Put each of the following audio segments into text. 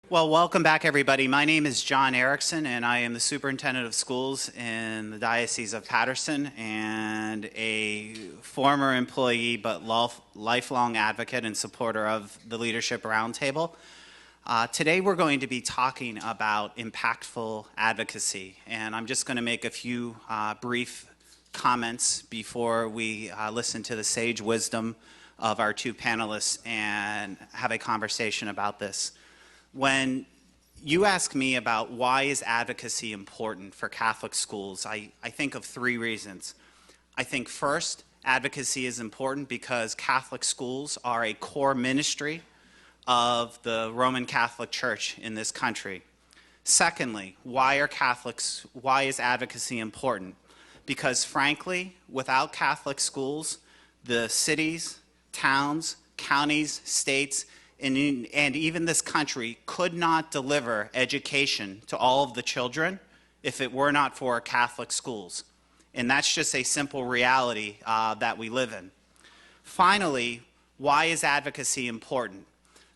Well, welcome back, everybody. My name is John Erickson, and I am the superintendent of schools in the Diocese of Paterson and a former employee but lifelong advocate and supporter of the Leadership Roundtable. Today, we're going to be talking about impactful advocacy, and I'm just going to make a few brief comments before we listen to the sage wisdom of our two panelists and have a conversation about this. When you ask me about why is advocacy important for Catholic schools, I think of three reasons. I think first, advocacy is important because Catholic schools are a core ministry of the Roman Catholic Church in this country. Secondly, why is advocacy important? Because frankly, without Catholic schools, the cities, towns, counties, states, and even this country could not deliver education to all of the children if it were not for Catholic schools. And that's just a simple reality that we live in. Finally, why is advocacy important?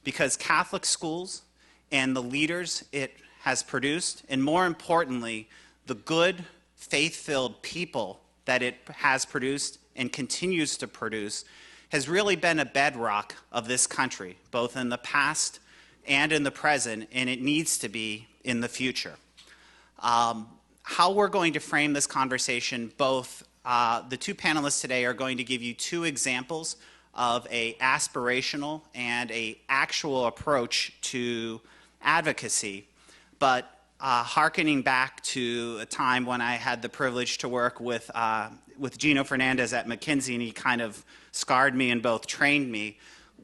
Because Catholic schools and the leaders it has produced, and more importantly, the good, faith-filled people that it has produced and continues to produce, has really been a bedrock of this country, both in the past and in the present, and it needs to be in the future. How we're going to frame this conversation, both the two panelists today are going to give you two examples of an aspirational and an actual approach to advocacy, but hearkening back to a time when I had the privilege to work with Gino Fernandez at McKinsey, and he kind of scarred me and both trained me.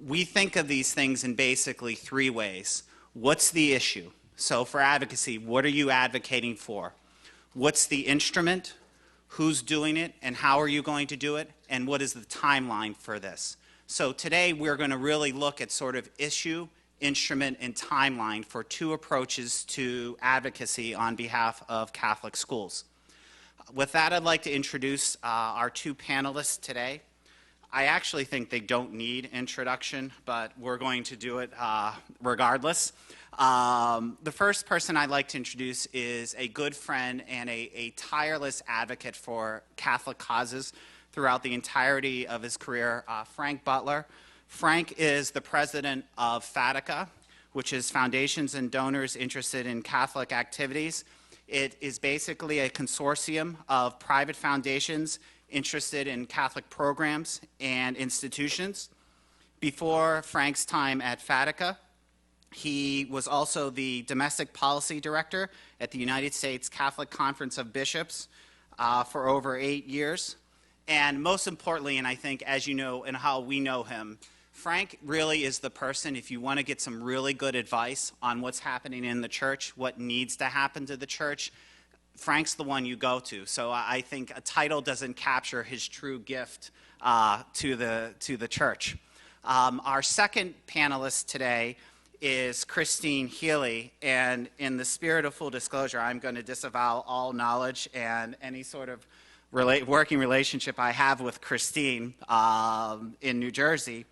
We think of these things in basically three ways. What's the issue? So for advocacy, what are you advocating for? What's the instrument? Who's doing it? And how are you going to do it? And what is the timeline for this? So today we're going to really look at sort of issue, instrument, and timeline for two approaches to advocacy on behalf of Catholic schools. With that, I'd like to introduce our two panelists today. I actually think they don't need introduction, but we're going to do it regardless. The first person I'd like to introduce is a good friend and a tireless advocate for Catholic causes throughout the entirety of his career, Frank Butler. Frank is the president of FADICA, which is Foundations and Donors Interested in Catholic Activities. It is basically a consortium of private foundations interested in Catholic programs and institutions. Before Frank's time at FADICA, he was also the domestic policy director at the United States Catholic Conference of Bishops for over 8 years. And most importantly, and I think as you know and how we know him, Frank really is the person, if you want to get some really good advice on what's happening in the church, what needs to happen to the church, Frank's the one you go to. So I think a title doesn't capture his true gift to the church. Our second panelist today is Christine Healey, and in the spirit of full disclosure, I'm going to disavow all knowledge and any sort of working relationship I have with Christine in New Jersey.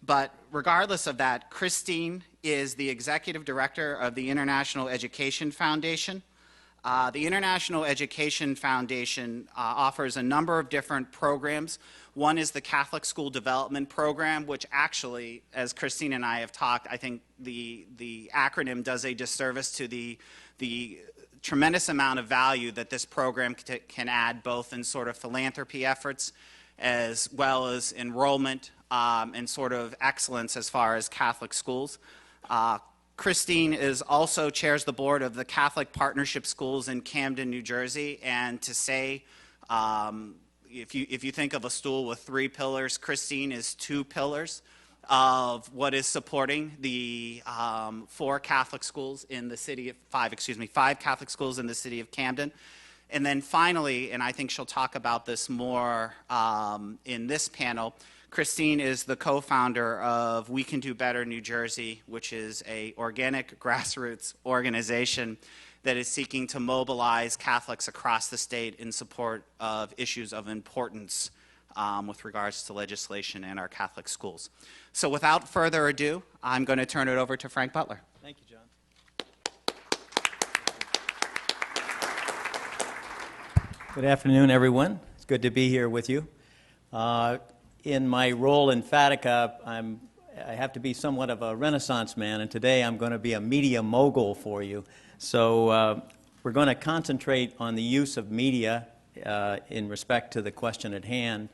But regardless of that, Christine is the executive director of the International Education Foundation. The International Education Foundation offers a number of different programs. One is the Catholic School Development Program, which actually, as Christine and I have talked, I think the acronym does a disservice to the tremendous amount of value that this program can add, both in sort of philanthropy efforts as well as enrollment and sort of excellence as far as Catholic schools. Christine also chairs the board of the Catholic Partnership Schools in Camden, New Jersey, and to say, if you think of a stool with 3 pillars, Christine is 2 pillars of what is supporting the 5 Catholic schools in the city of Camden. And then finally, and I think she'll talk about this more in this panel, Christine is the co-founder of We Can Do Better New Jersey, which is an organic grassroots organization that is seeking to mobilize Catholics across the state in support of issues of importance with regards to legislation in our Catholic schools. So without further ado, I'm going to turn it over to Frank Butler. Thank you, John. Good afternoon, everyone. It's good to be here with you. In my role in FADICA, I have to be somewhat of a Renaissance man, and today I'm going to be a media mogul for you. So we're going to concentrate on the use of media in respect to the question at hand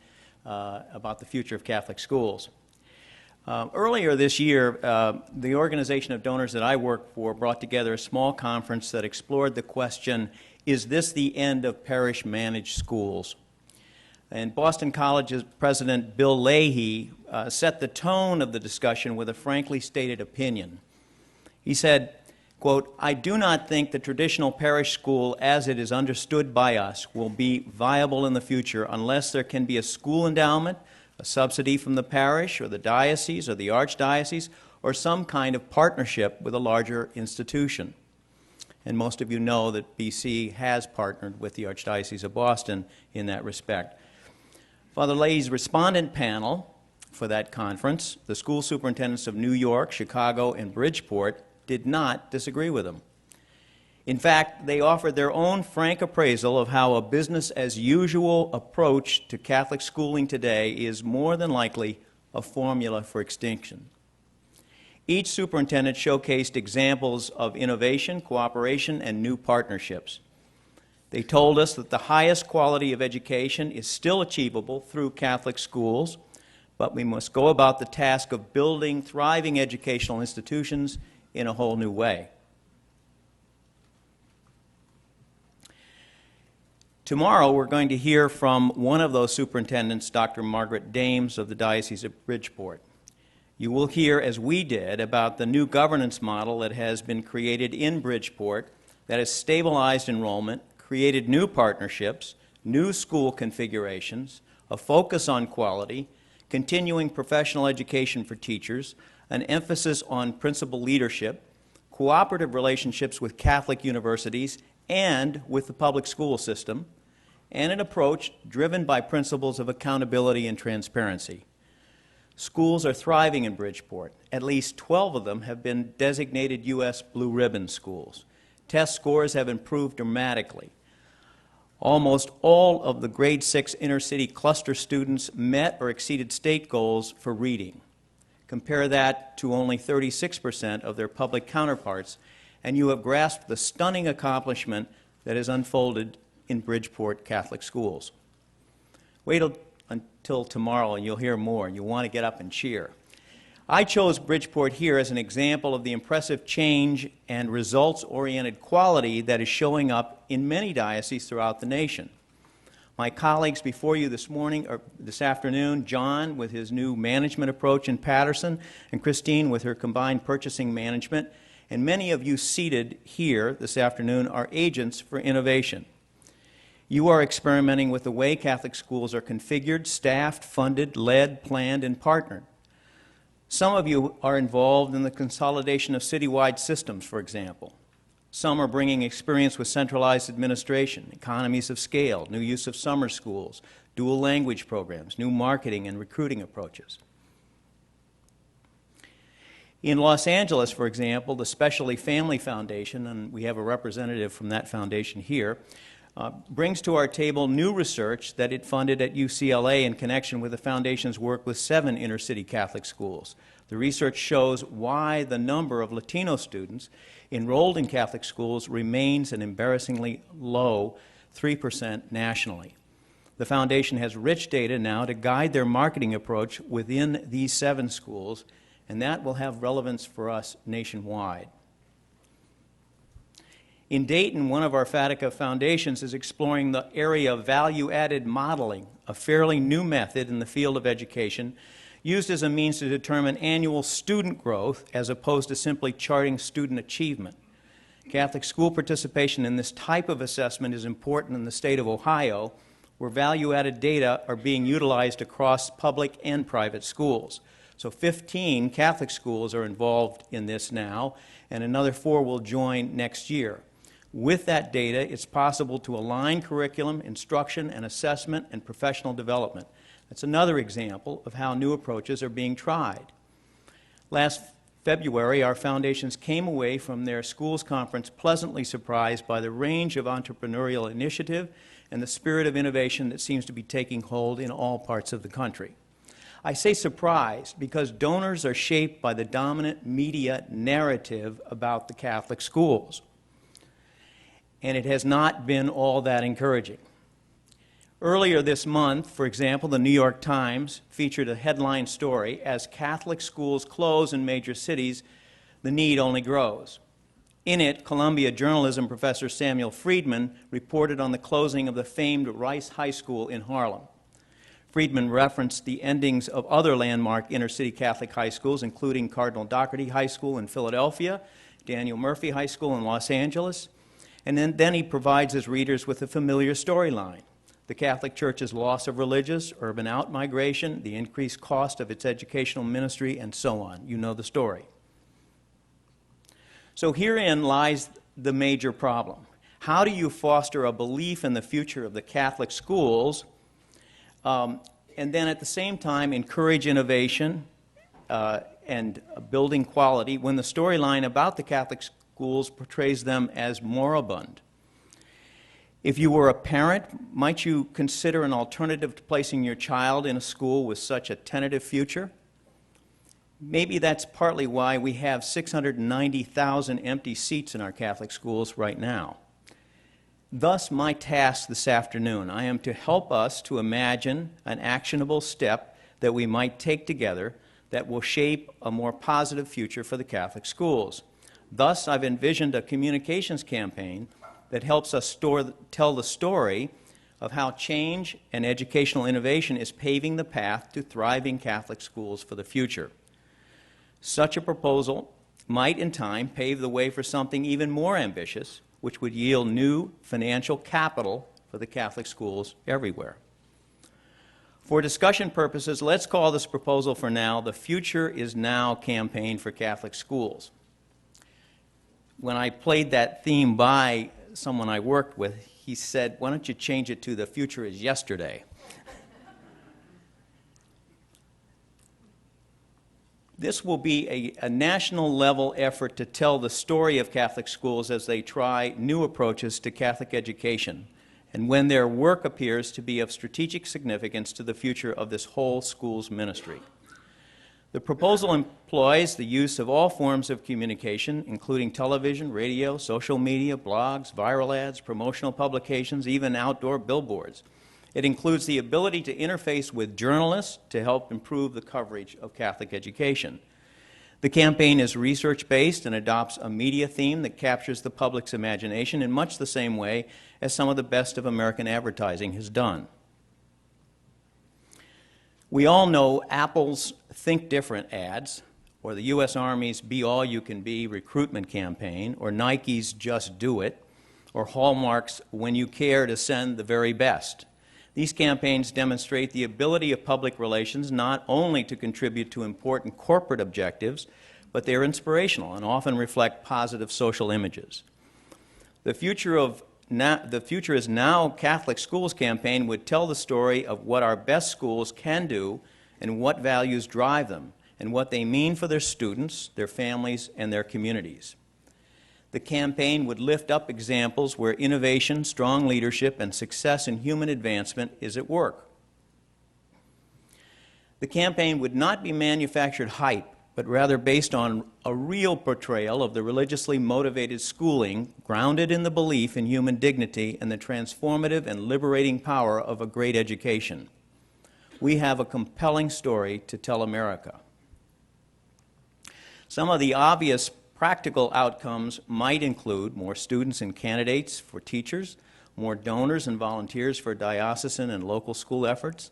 about the future of Catholic schools. Earlier this year, the organization of donors that I work for brought together a small conference that explored the question, is this the end of parish-managed schools? And Boston College's President Bill Leahy set the tone of the discussion with a frankly stated opinion. He said, quote, "I do not think the traditional parish school as it is understood by us will be viable in the future unless there can be a school endowment, a subsidy from the parish or the diocese or the archdiocese, or some kind of partnership with a larger institution." And most of you know that BC has partnered with the Archdiocese of Boston in that respect. Father Leahy's respondent panel for that conference, the school superintendents of New York, Chicago, and Bridgeport, did not disagree with him. In fact, they offered their own frank appraisal of how a business-as-usual approach to Catholic schooling today is more than likely a formula for extinction. Each superintendent showcased examples of innovation, cooperation, and new partnerships. They told us that the highest quality of education is still achievable through Catholic schools, but we must go about the task of building thriving educational institutions in a whole new way. Tomorrow, we're going to hear from one of those superintendents, Dr. Margaret Dames of the Diocese of Bridgeport. You will hear, as we did, about the new governance model that has been created in Bridgeport that has stabilized enrollment, created new partnerships, new school configurations, a focus on quality, continuing professional education for teachers, an emphasis on principal leadership, cooperative relationships with Catholic universities and with the public school system, and an approach driven by principles of accountability and transparency. Schools are thriving in Bridgeport. At least 12 of them have been designated U.S. Blue Ribbon schools. Test scores have improved dramatically. Almost all of the grade 6 inner-city cluster students met or exceeded state goals for reading. Compare that to only 36% of their public counterparts, and you have grasped the stunning accomplishment that has unfolded in Bridgeport Catholic schools. Wait until tomorrow and you'll hear more, and you'll want to get up and cheer. I chose Bridgeport here as an example of the impressive change and results-oriented quality that is showing up in many dioceses throughout the nation. My colleagues before you this afternoon, John with his new management approach in Patterson, and Christine with her combined purchasing management, and many of you seated here this afternoon are agents for innovation. You are experimenting with the way Catholic schools are configured, staffed, funded, led, planned, and partnered. Some of you are involved in the consolidation of citywide systems, for example. Some are bringing experience with centralized administration, economies of scale, new use of summer schools, dual language programs, new marketing and recruiting approaches. In Los Angeles, for example, the Specially Family Foundation, and we have a representative from that foundation here, brings to our table new research that it funded at UCLA in connection with the foundation's work with 7 inner-city Catholic schools. The research shows why the number of Latino students enrolled in Catholic schools remains an embarrassingly low 3% nationally. The foundation has rich data now to guide their marketing approach within these 7 schools, and that will have relevance for us nationwide. In Dayton, one of our FADICA foundations is exploring the area of value-added modeling, a fairly new method in the field of education used as a means to determine annual student growth as opposed to simply charting student achievement. Catholic school participation in this type of assessment is important in the state of Ohio, where value-added data are being utilized across public and private schools. So 15 Catholic schools are involved in this now, and another 4 will join next year. With that data, it's possible to align curriculum, instruction, and assessment and professional development. That's another example of how new approaches are being tried. Last February, our foundations came away from their schools conference pleasantly surprised by the range of entrepreneurial initiative and the spirit of innovation that seems to be taking hold in all parts of the country. I say surprised because donors are shaped by the dominant media narrative about the Catholic schools, and it has not been all that encouraging. Earlier this month, for example, the New York Times featured a headline story, "As Catholic schools close in major cities, the need only grows." In it, Columbia journalism professor Samuel Friedman reported on the closing of the famed Rice High School in Harlem. Friedman referenced the endings of other landmark inner-city Catholic high schools, including Cardinal Doherty High School in Philadelphia, Daniel Murphy High School in Los Angeles, and then he provides his readers with a familiar storyline: the Catholic Church's loss of religious, urban out-migration, the increased cost of its educational ministry, and so on. You know the story. So herein lies the major problem. How do you foster a belief in the future of the Catholic schools and then at the same time encourage innovation and building quality when the storyline about the Catholic schools portrays them as moribund? If you were a parent, might you consider an alternative to placing your child in a school with such a tentative future? Maybe that's partly why we have 690,000 empty seats in our Catholic schools right now. Thus, my task this afternoon, I am to help us to imagine an actionable step that we might take together that will shape a more positive future for the Catholic schools. Thus, I've envisioned a communications campaign that helps us tell the story of how change and educational innovation is paving the path to thriving Catholic schools for the future. Such a proposal might, in time, pave the way for something even more ambitious, which would yield new financial capital for the Catholic schools everywhere. For discussion purposes, let's call this proposal for now the Future is Now campaign for Catholic schools. When I played that theme by someone I worked with, he said, "Why don't you change it to the future is yesterday?" This will be a national level effort to tell the story of Catholic schools as they try new approaches to Catholic education, and when their work appears to be of strategic significance to the future of this whole school's ministry. The proposal employs the use of all forms of communication, including television, radio, social media, blogs, viral ads, promotional publications, even outdoor billboards. It includes the ability to interface with journalists to help improve the coverage of Catholic education. The campaign is research-based and adopts a media theme that captures the public's imagination in much the same way as some of the best of American advertising has done. We all know Apple's Think Different ads, or the U.S. Army's Be All You Can Be recruitment campaign, or Nike's Just Do It, or Hallmark's When You Care to Send the Very Best. These campaigns demonstrate the ability of public relations not only to contribute to important corporate objectives, but they are inspirational and often reflect positive social images. The Future is Now Catholic Schools campaign would tell the story of what our best schools can do and what values drive them, and what they mean for their students, their families, and their communities. The campaign would lift up examples where innovation, strong leadership, and success in human advancement is at work. The campaign would not be manufactured hype, but rather based on a real portrayal of the religiously motivated schooling grounded in the belief in human dignity and the transformative and liberating power of a great education. We have a compelling story to tell America. Some of the obvious practical outcomes might include more students and candidates for teachers, more donors and volunteers for diocesan and local school efforts,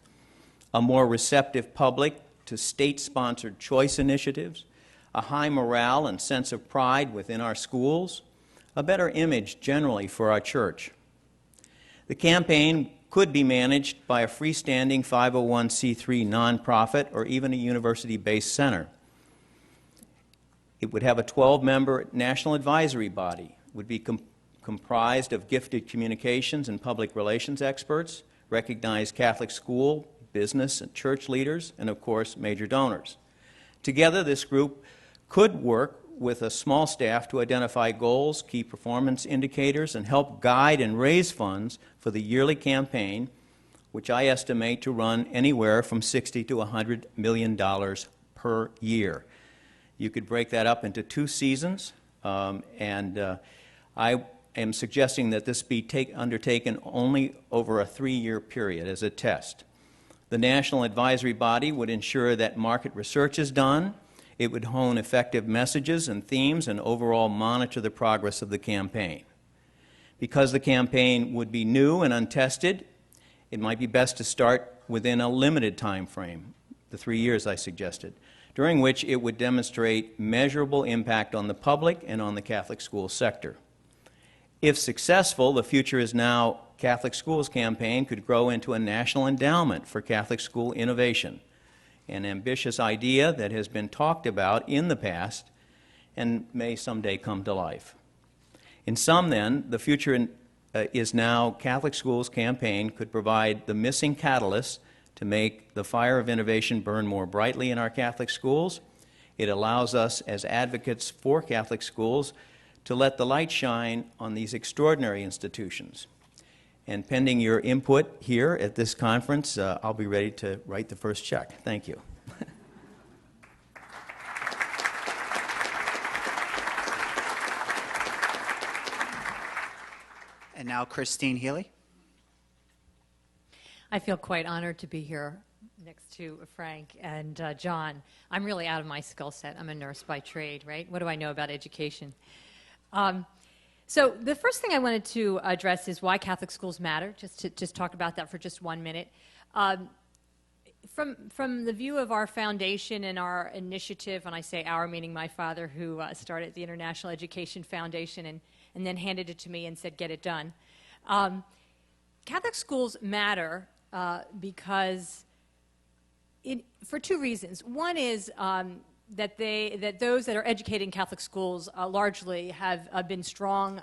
a more receptive public to state-sponsored choice initiatives, a high morale and sense of pride within our schools, a better image generally for our church. The campaign could be managed by a freestanding 501c3 nonprofit or even a university-based center. It would have a 12-member national advisory body, would be comprised of gifted communications and public relations experts, recognized Catholic school, business, and church leaders, and of course, major donors. Together, this group could work with a small staff to identify goals, key performance indicators, and help guide and raise funds for the yearly campaign, which I estimate to run anywhere from $60 to $100 million per year. You could break that up into 2 seasons, and I am suggesting that this be undertaken only over a 3-year period as a test. The National Advisory Body would ensure that market research is done. It would hone effective messages and themes and overall monitor the progress of the campaign. Because the campaign would be new and untested, it might be best to start within a limited time frame, the 3 years I suggested, during which it would demonstrate measurable impact on the public and on the Catholic school sector. If successful, the Future is Now Catholic Schools campaign could grow into a national endowment for Catholic school innovation, an ambitious idea that has been talked about in the past and may someday come to life. In sum, then, the Future is Now Catholic Schools campaign could provide the missing catalyst to make the fire of innovation burn more brightly in our Catholic schools. It allows us as advocates for Catholic schools to let the light shine on these extraordinary institutions. And pending your input here at this conference, I'll be ready to write the first check. Thank you. And now Christine Healey. I feel quite honored to be here next to Frank and John. I'm really out of my skill set. I'm a nurse by trade, right? What do I know about education? So the first thing I wanted to address is why Catholic schools matter, just to talk about that for just 1 minute. From the view of our foundation and our initiative, and I say our meaning my father, who started the International Education Foundation and then handed it to me and said, get it done. Catholic schools matter because for 2 reasons. One is that those that are educated in Catholic schools largely have been strong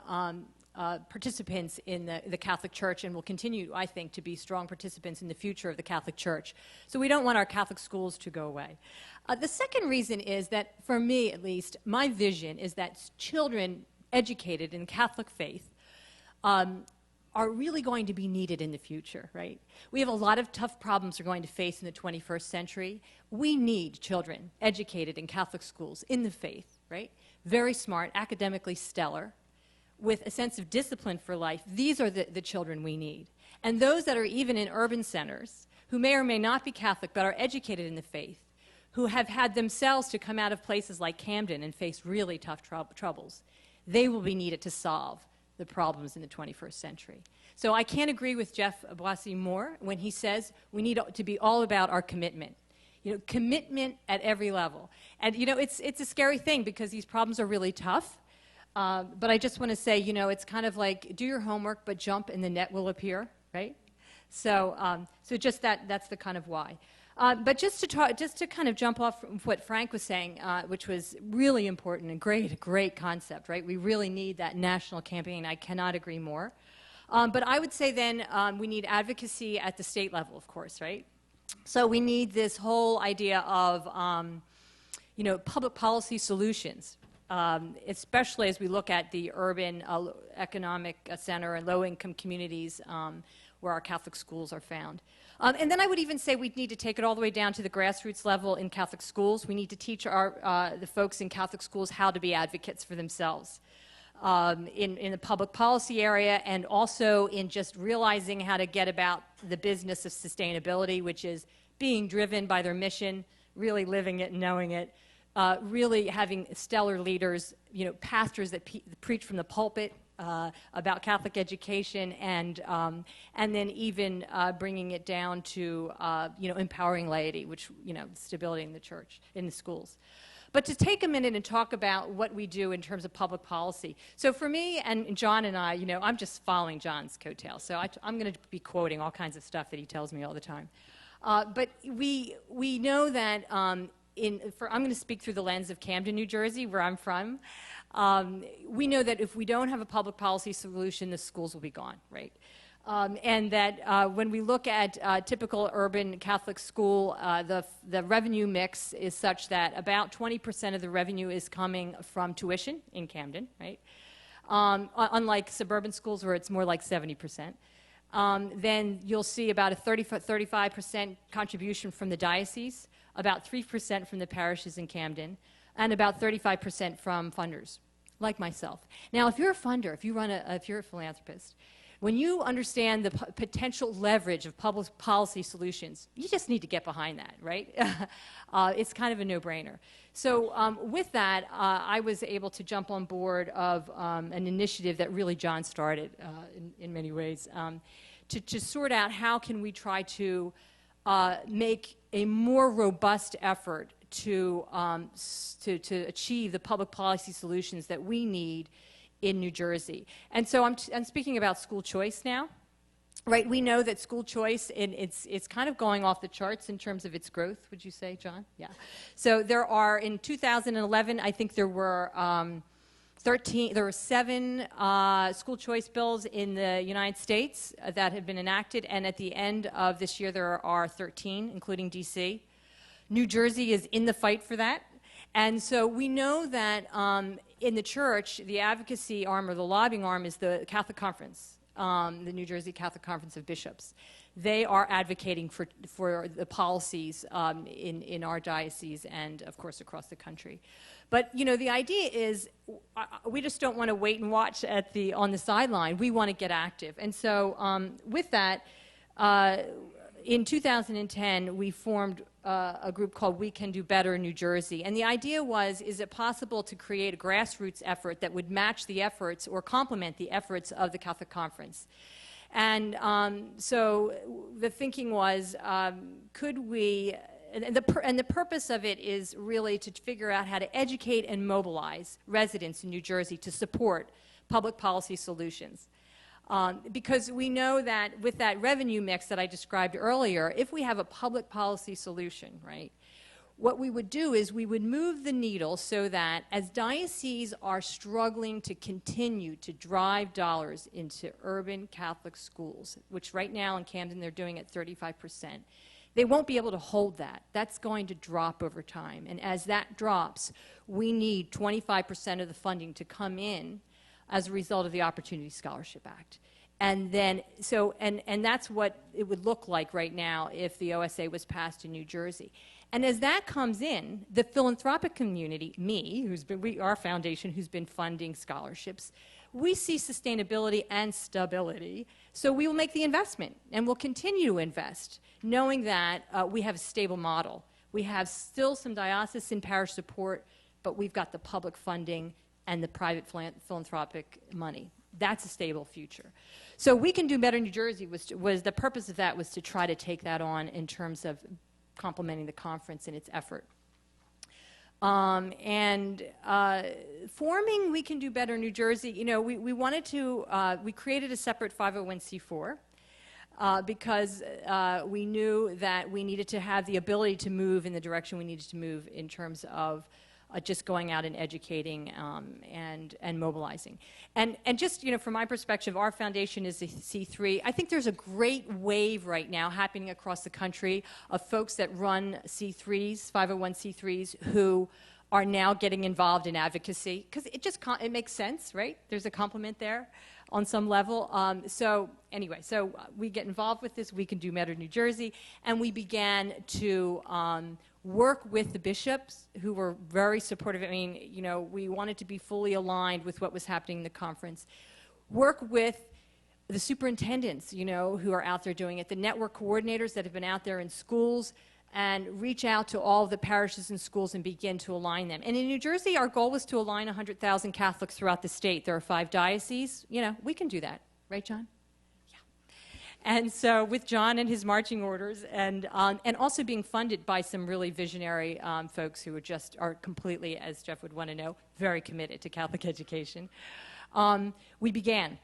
participants in the Catholic Church and will continue, I think, to be strong participants in the future of the Catholic Church. So we don't want our Catholic schools to go away. The second reason is that, for me at least, my vision is that children educated in Catholic faith are really going to be needed in the future, right? We have a lot of tough problems we're going to face in the 21st century. We need children educated in Catholic schools in the faith, right? Very smart, academically stellar, with a sense of discipline for life. These are the children we need. And those that are even in urban centers, who may or may not be Catholic but are educated in the faith, who have had themselves to come out of places like Camden and face really tough troubles, they will be needed to solve the problems in the 21st century. So I can't agree with Jeff Boissy more when he says we need to be all about our commitment. You know, commitment at every level. And, you know, it's a scary thing because these problems are really tough. But I just want to say, you know, it's kind of like do your homework, but jump and the net will appear, right? So, so just that's the kind of why. But just to kind of jump off from what Frank was saying, which was really important and great concept, right? We really need that national campaign. I cannot agree more. But I would say then we need advocacy at the state level, of course, right? So we need this whole idea of, you know, public policy solutions, especially as we look at the urban economic center and low-income communities where our Catholic schools are found. And then I would even say we need to take it all the way down to the grassroots level in Catholic schools. We need to teach the folks in Catholic schools how to be advocates for themselves in the public policy area, and also in just realizing how to get about the business of sustainability, which is being driven by their mission, really living it and knowing it, really having stellar leaders, you know, pastors that preach from the pulpit about Catholic education, and then even bringing it down to you know, empowering laity, which, you know, stability in the church, in the schools. But to take a minute and talk about what we do in terms of public policy. So for me and John and I, you know, I'm just following John's coattails. So I'm going to be quoting all kinds of stuff that he tells me all the time. But we know that I'm going to speak through the lens of Camden, New Jersey, where I'm from. We know that if we don't have a public policy solution, the schools will be gone, right? And that when we look at typical urban Catholic school, the revenue mix is such that about 20% of the revenue is coming from tuition in Camden, right? Unlike suburban schools where it's more like 70%. Then you'll see about a 35% contribution from the diocese, about 3% from the parishes in Camden, and about 35% from funders, like myself. Now, if you're a funder, if you're a philanthropist, when you understand the potential leverage of public policy solutions, you just need to get behind that, right? It's kind of a no-brainer. So with that, I was able to jump on board of an initiative that really John started in many ways to sort out how can we try to make a more robust effort to achieve the public policy solutions that we need in New Jersey. And so I'm speaking about school choice now. Right, we know that school choice, it's kind of going off the charts in terms of its growth, would you say, John? Yeah. So there are, in 2011, I think there were 7 school choice bills in the United States that have been enacted, and at the end of this year there are 13, including D.C. New Jersey is in the fight for that. And so we know that in the church, the advocacy arm or the lobbying arm is the Catholic Conference. The New Jersey Catholic Conference of Bishops. They are advocating for the policies in our diocese and, of course, across the country. But, you know, the idea is we just don't want to wait and watch on the sideline. We want to get active. And so with that, in 2010, we formed a group called We Can Do Better in New Jersey. And the idea was, is it possible to create a grassroots effort that would match the efforts or complement the efforts of the Catholic Conference? And so the thinking was, could we, and the purpose of it is really to figure out how to educate and mobilize residents in New Jersey to support public policy solutions. Because we know that with that revenue mix that I described earlier, if we have a public policy solution, right, what we would do is we would move the needle so that as dioceses are struggling to continue to drive dollars into urban Catholic schools, which right now in Camden they're doing at 35%, they won't be able to hold that. That's going to drop over time. And as that drops, we need 25% of the funding to come in as a result of the Opportunity Scholarship Act. And then, so, and that's what it would look like right now if the OSA was passed in New Jersey. And as that comes in, the philanthropic community, our foundation who's been funding scholarships, we see sustainability and stability. So we will make the investment and we'll continue to invest, knowing that we have a stable model. We have still some diocesan parish support, but we've got the public funding and the private philanthropic money. That's a stable future. So We Can Do Better in New Jersey was the purpose of that was to try to take that on in terms of complementing the conference in its effort. Forming We Can Do Better in New Jersey, you know, we wanted to, we created a separate 501c4 because we knew that we needed to have the ability to move in the direction we needed to move in terms of just going out and educating and mobilizing. And just, you know, from my perspective, our foundation is a C3. I think there's a great wave right now happening across the country of folks that run C3s, 501c3s, who are now getting involved in advocacy, because it makes sense, right? There's a complement there on some level. So anyway, so we get involved with this. We Can Do Better in New Jersey, and we began to work with the bishops who were very supportive. I mean, you know, we wanted to be fully aligned with what was happening in the conference. Work with the superintendents, you know, who are out there doing it, the network coordinators that have been out there in schools, and reach out to all the parishes and schools and begin to align them. And in New Jersey, our goal was to align 100,000 Catholics throughout the state. There are 5 dioceses. You know, we can do that. Right, John? And so with John and his marching orders and also being funded by some really visionary folks who are completely, as Jeff would want to know, very committed to Catholic education, we began.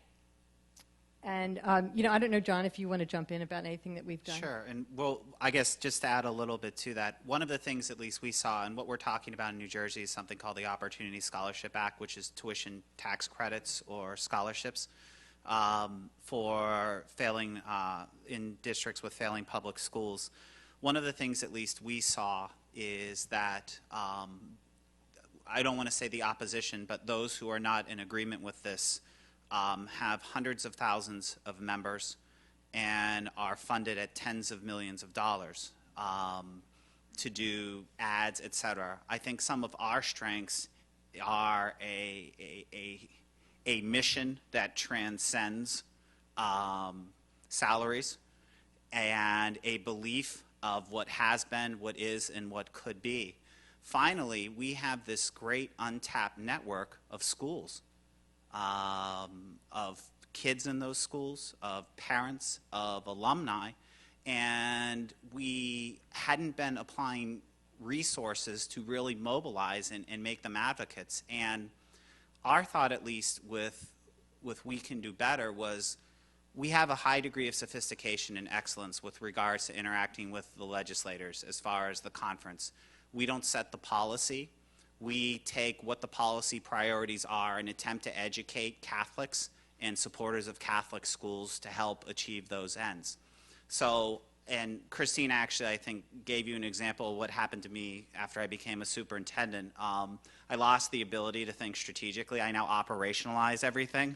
And, you know, I don't know, John, if you want to jump in about anything that we've done. Sure. And, well, I guess just to add a little bit to that, one of the things at least we saw, and what we're talking about in New Jersey, is something called the Opportunity Scholarship Act, which is tuition tax credits or scholarships. for failing in districts with failing public schools. One of the things, at least, we saw is that I don't want to say the opposition, but those who are not in agreement with this have hundreds of thousands of members and are funded at tens of millions of dollars to do ads, et cetera. I think some of our strengths are a mission that transcends salaries and a belief of what has been, what is, and what could be. Finally, we have this great untapped network of schools, of kids in those schools, of parents, of alumni, and we hadn't been applying resources to really mobilize and make them advocates. And our thought, at least with We Can Do Better, was we have a high degree of sophistication and excellence with regards to interacting with the legislators as far as the conference. We don't set the policy. We take what the policy priorities are and attempt to educate Catholics and supporters of Catholic schools to help achieve those ends. So, and Christine actually, I think, gave you an example of what happened to me after I became a superintendent. I lost the ability to think strategically. I now operationalize everything.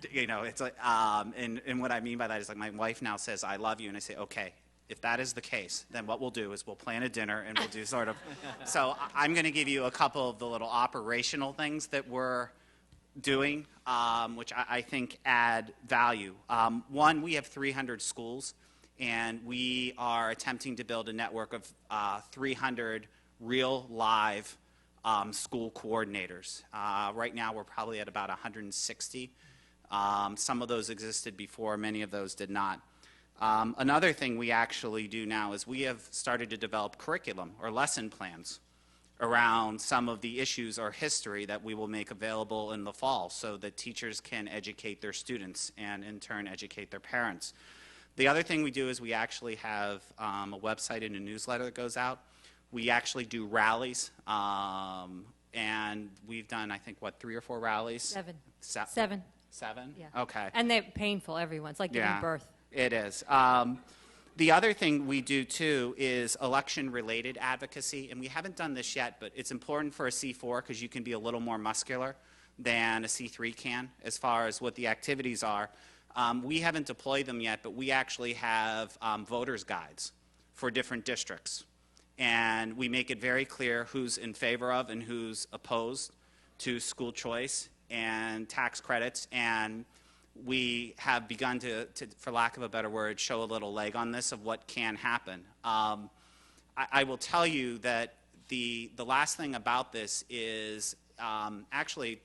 You know, it's like, and what I mean by that is, like, my wife now says, "I love you," and I say, "Okay, if that is the case, then what we'll do is we'll plan a dinner and we'll do sort of." So I'm going to give you a couple of the little operational things that we're doing, which I think add value. One, we have 300 schools, and we are attempting to build a network of 300 real live school coordinators. Right now we're probably at about 160. Some of those existed before, many of those did not. Another thing we actually do now is we have started to develop curriculum or lesson plans around some of the issues or history that we will make available in the fall so that teachers can educate their students and in turn educate their parents. The other thing we do is we actually have a website and a newsletter that goes out. We actually do rallies, and we've done, I think, what, 3 or 4 rallies? Seven. Seven? Yeah. Okay. And they're painful, everyone. It's like giving birth. It is. The other thing we do, too, is election-related advocacy, and we haven't done this yet, but it's important for a C4 because you can be a little more muscular than a C3 can as far as what the activities are. We haven't deployed them yet, but we actually have voters' guides for different districts, and we make it very clear who's in favor of and who's opposed to school choice and tax credits, and we have begun to, for lack of a better word, show a little leg on this of what can happen. I will tell you that the last thing about this is actually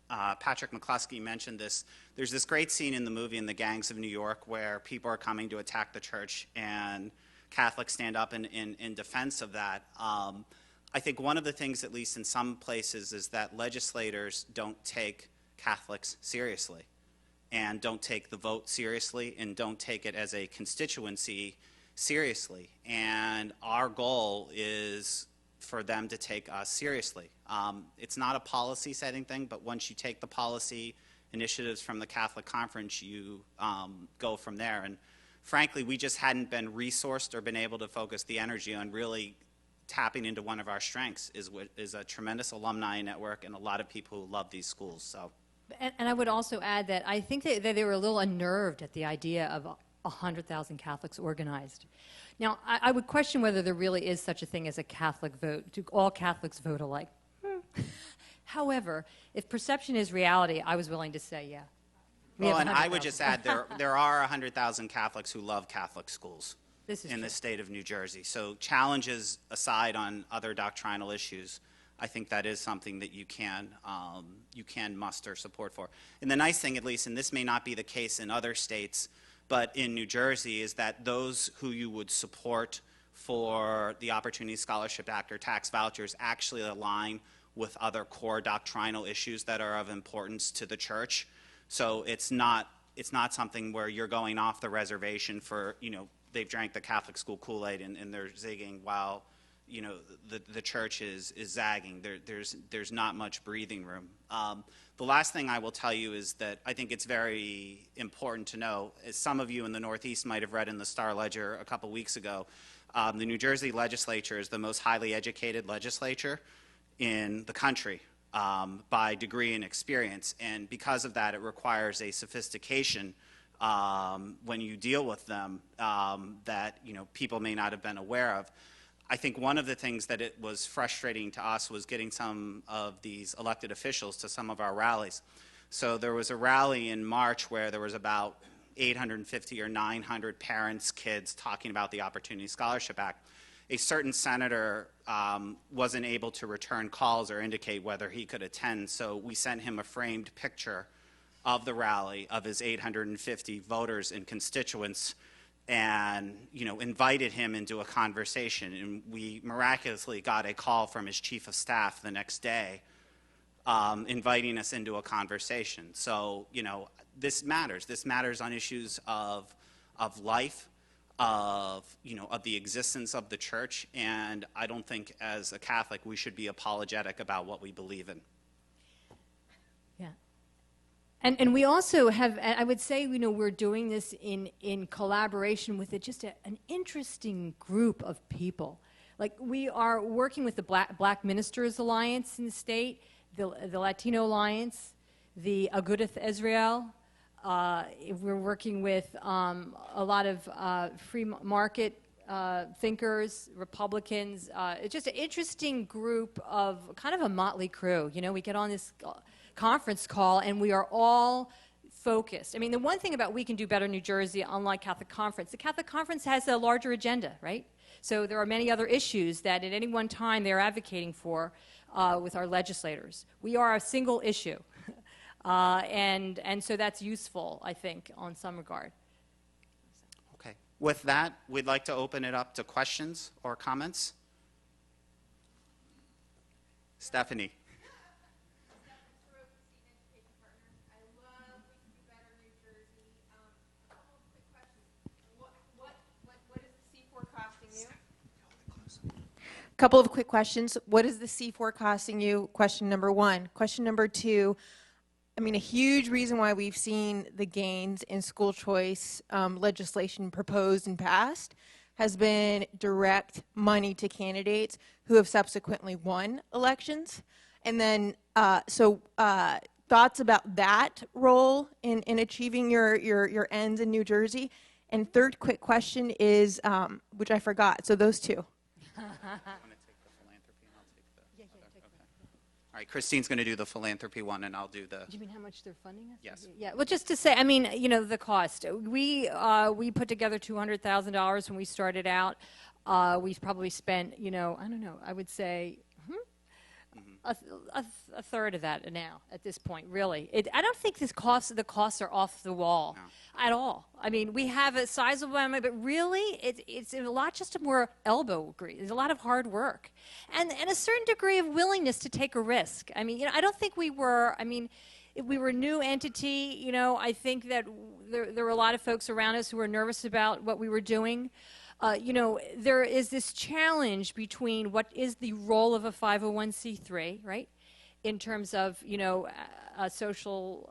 Patrick McCluskey mentioned this. There's this great scene in the movie in The Gangs of New York where people are coming to attack the church and Catholics stand up in defense of that. I think one of the things, at least in some places, is that legislators don't take Catholics seriously and don't take the vote seriously and don't take it as a constituency seriously. And our goal is for them to take us seriously. It's not a policy setting thing, but once you take the policy initiatives from the Catholic Conference, you go from there. And frankly, we just hadn't been resourced or been able to focus the energy on really tapping into one of our strengths is a tremendous alumni network and a lot of people who love these schools. So. And I would also add that I think that they were a little unnerved at the idea of 100,000 Catholics organized. Now, I would question whether there really is such a thing as a Catholic vote. Do all Catholics vote alike? However, if perception is reality, I was willing to say, yeah. Well, and I would just add there are 100,000 Catholics who love Catholic schools in the state of New Jersey. So challenges aside on other doctrinal issues, I think that is something that you can muster support for. And the nice thing, at least, and this may not be the case in other states, but in New Jersey, is that those who you would support for the Opportunity Scholarship Act or tax vouchers actually align with other core doctrinal issues that are of importance to the church. So it's not something where you're going off the reservation for, they've drank the Catholic school Kool-Aid and they're zigging while the church is zagging. There's not much breathing room. The last thing I will tell you is that I think it's very important to know, as some of you in the Northeast might have read in the Star Ledger a couple weeks ago, the New Jersey legislature is the most highly educated legislature in the country by degree and experience, and because of that, it requires a sophistication when you deal with them that people may not have been aware of. I think one of the things that it was frustrating to us was getting some of these elected officials to some of our rallies. So there was a rally in March where there was about 850 or 900 parents, kids talking about the Opportunity Scholarship Act. A certain senator wasn't able to return calls or indicate whether he could attend, so we sent him a framed picture of the rally of his 850 voters and constituents, and invited him into a conversation, and we miraculously got a call from his chief of staff the next day inviting us into a conversation. So this matters on issues of life, of the existence of the church, and I don't think as a Catholic we should be apologetic about what we believe in. Yeah. And we also have, I would say, we're doing this in collaboration with an interesting group of people. Like, we are working with the Black Ministers Alliance in the state, the Latino Alliance, the Agudath Israel. We're working with a lot of free market thinkers, Republicans. It's just an interesting group of kind of a motley crew. We get on this conference call and we are all focused. I mean, the one thing about We Can Do Better New Jersey, unlike Catholic Conference, the Catholic Conference has a larger agenda, right? So there are many other issues that at any one time they're advocating for with our legislators. We are a single issue. And so that's useful, I think, on some regard. Okay. With that, we'd like to open it up to questions or comments. Stephanie. Couple of quick questions. What is the C4 costing you? Question number one. Question number two, I mean, a huge reason why we've seen the gains in school choice legislation proposed and passed has been direct money to candidates who have subsequently won elections. And then, thoughts about that role in achieving your ends in New Jersey? And third quick question is, which I forgot, so those two. All right, Christine's going to do the philanthropy one, and I'll do the... Do you mean how much they're funding us? Yes. Yeah, well, just to say, I mean, the cost. We put together $200,000 when we started out. We've probably spent, I don't know, I would say a third of that now at this point, really. I don't think the costs are off the wall at all. I mean, we have a sizable amount, but really, it's a lot just more elbow grease. There's a lot of hard work. And a certain degree of willingness to take a risk. I mean, I don't think we were, if we were a new entity, I think that there were a lot of folks around us who were nervous about what we were doing. There is this challenge between what is the role of a 501c3, right, in terms of, a social,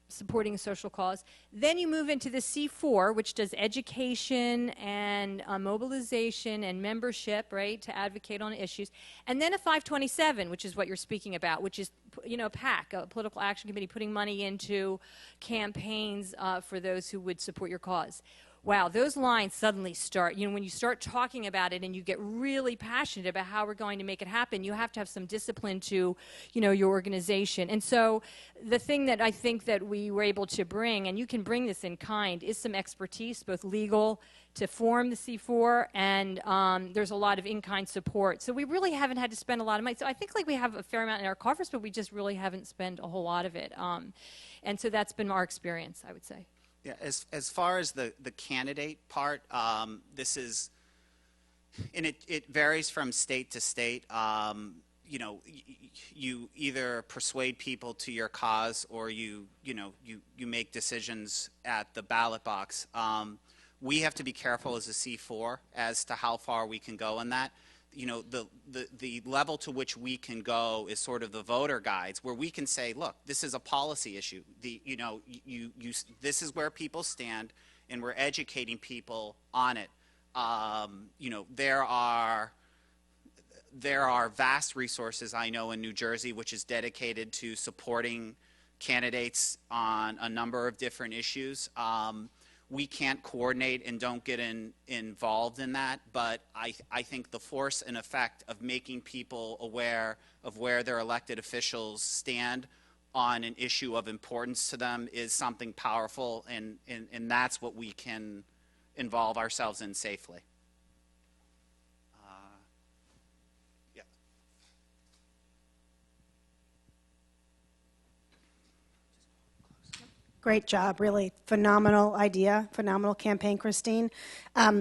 supporting a social cause. Then you move into the C4, which does education and mobilization and membership, right, to advocate on issues. And then a 527, which is what you're speaking about, which is, a PAC, a political action committee, putting money into campaigns for those who would support your cause. Wow, those lines suddenly start, when you start talking about it and you get really passionate about how we're going to make it happen, you have to have some discipline to, your organization. And so the thing that I think that we were able to bring, and you can bring this in kind, is some expertise, both legal to form the C4, and there's a lot of in-kind support. So we really haven't had to spend a lot of money. So I think we have a fair amount in our coffers, but we just really haven't spent a whole lot of it. And so that's been our experience, I would say. Yeah, as far as the candidate part, this is, and it varies from state to state. You either persuade people to your cause, or you make decisions at the ballot box. We have to be careful as a C4 as to how far we can go in that. you know, the level to which we can go is sort of the voter guides, where we can say, look, this is a policy issue. You know, this is where people stand, and we're educating people on it. You know, there are vast resources, I know, in New Jersey, which is dedicated to supporting candidates on a number of different issues. We can't coordinate and don't get involved in that, but I think the force and effect of making people aware of where their elected officials stand on an issue of importance to them is something powerful, and that's what we can involve ourselves in safely. Yeah. Great job, really phenomenal idea, phenomenal campaign, Christine.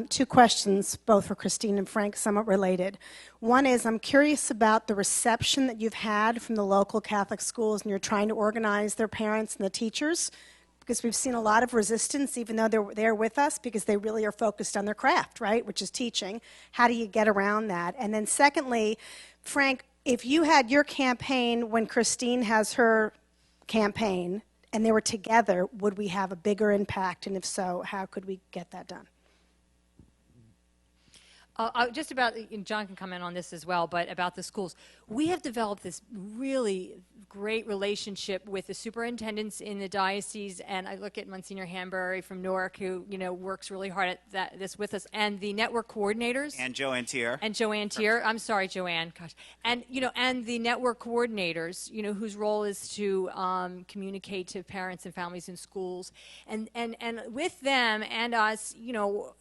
Two questions, both for Christine and Frank, somewhat related. One is, I'm curious about the reception that you've had from the local Catholic schools, and you're trying to organize their parents and the teachers, because we've seen a lot of resistance, even though they're there with us, because they really are focused on their craft, right, which is teaching. How do you get around that? And then secondly, Frank, if you had your campaign when Christine has her campaign, and they were together, would we have a bigger impact? And if so, how could we get that done? Just about, and John can comment on this as well, but about the schools. We have developed this really great relationship with the superintendents in the diocese, and I look at Monsignor Hanbury from Newark, who, you know, works really hard at this with us, and the network coordinators. And Joanne Tier. And Joanne Tier. I'm sorry, Joanne. Gosh. And, you know, and the network coordinators, you know, whose role is to communicate to parents and families in schools. And with them and us, you know,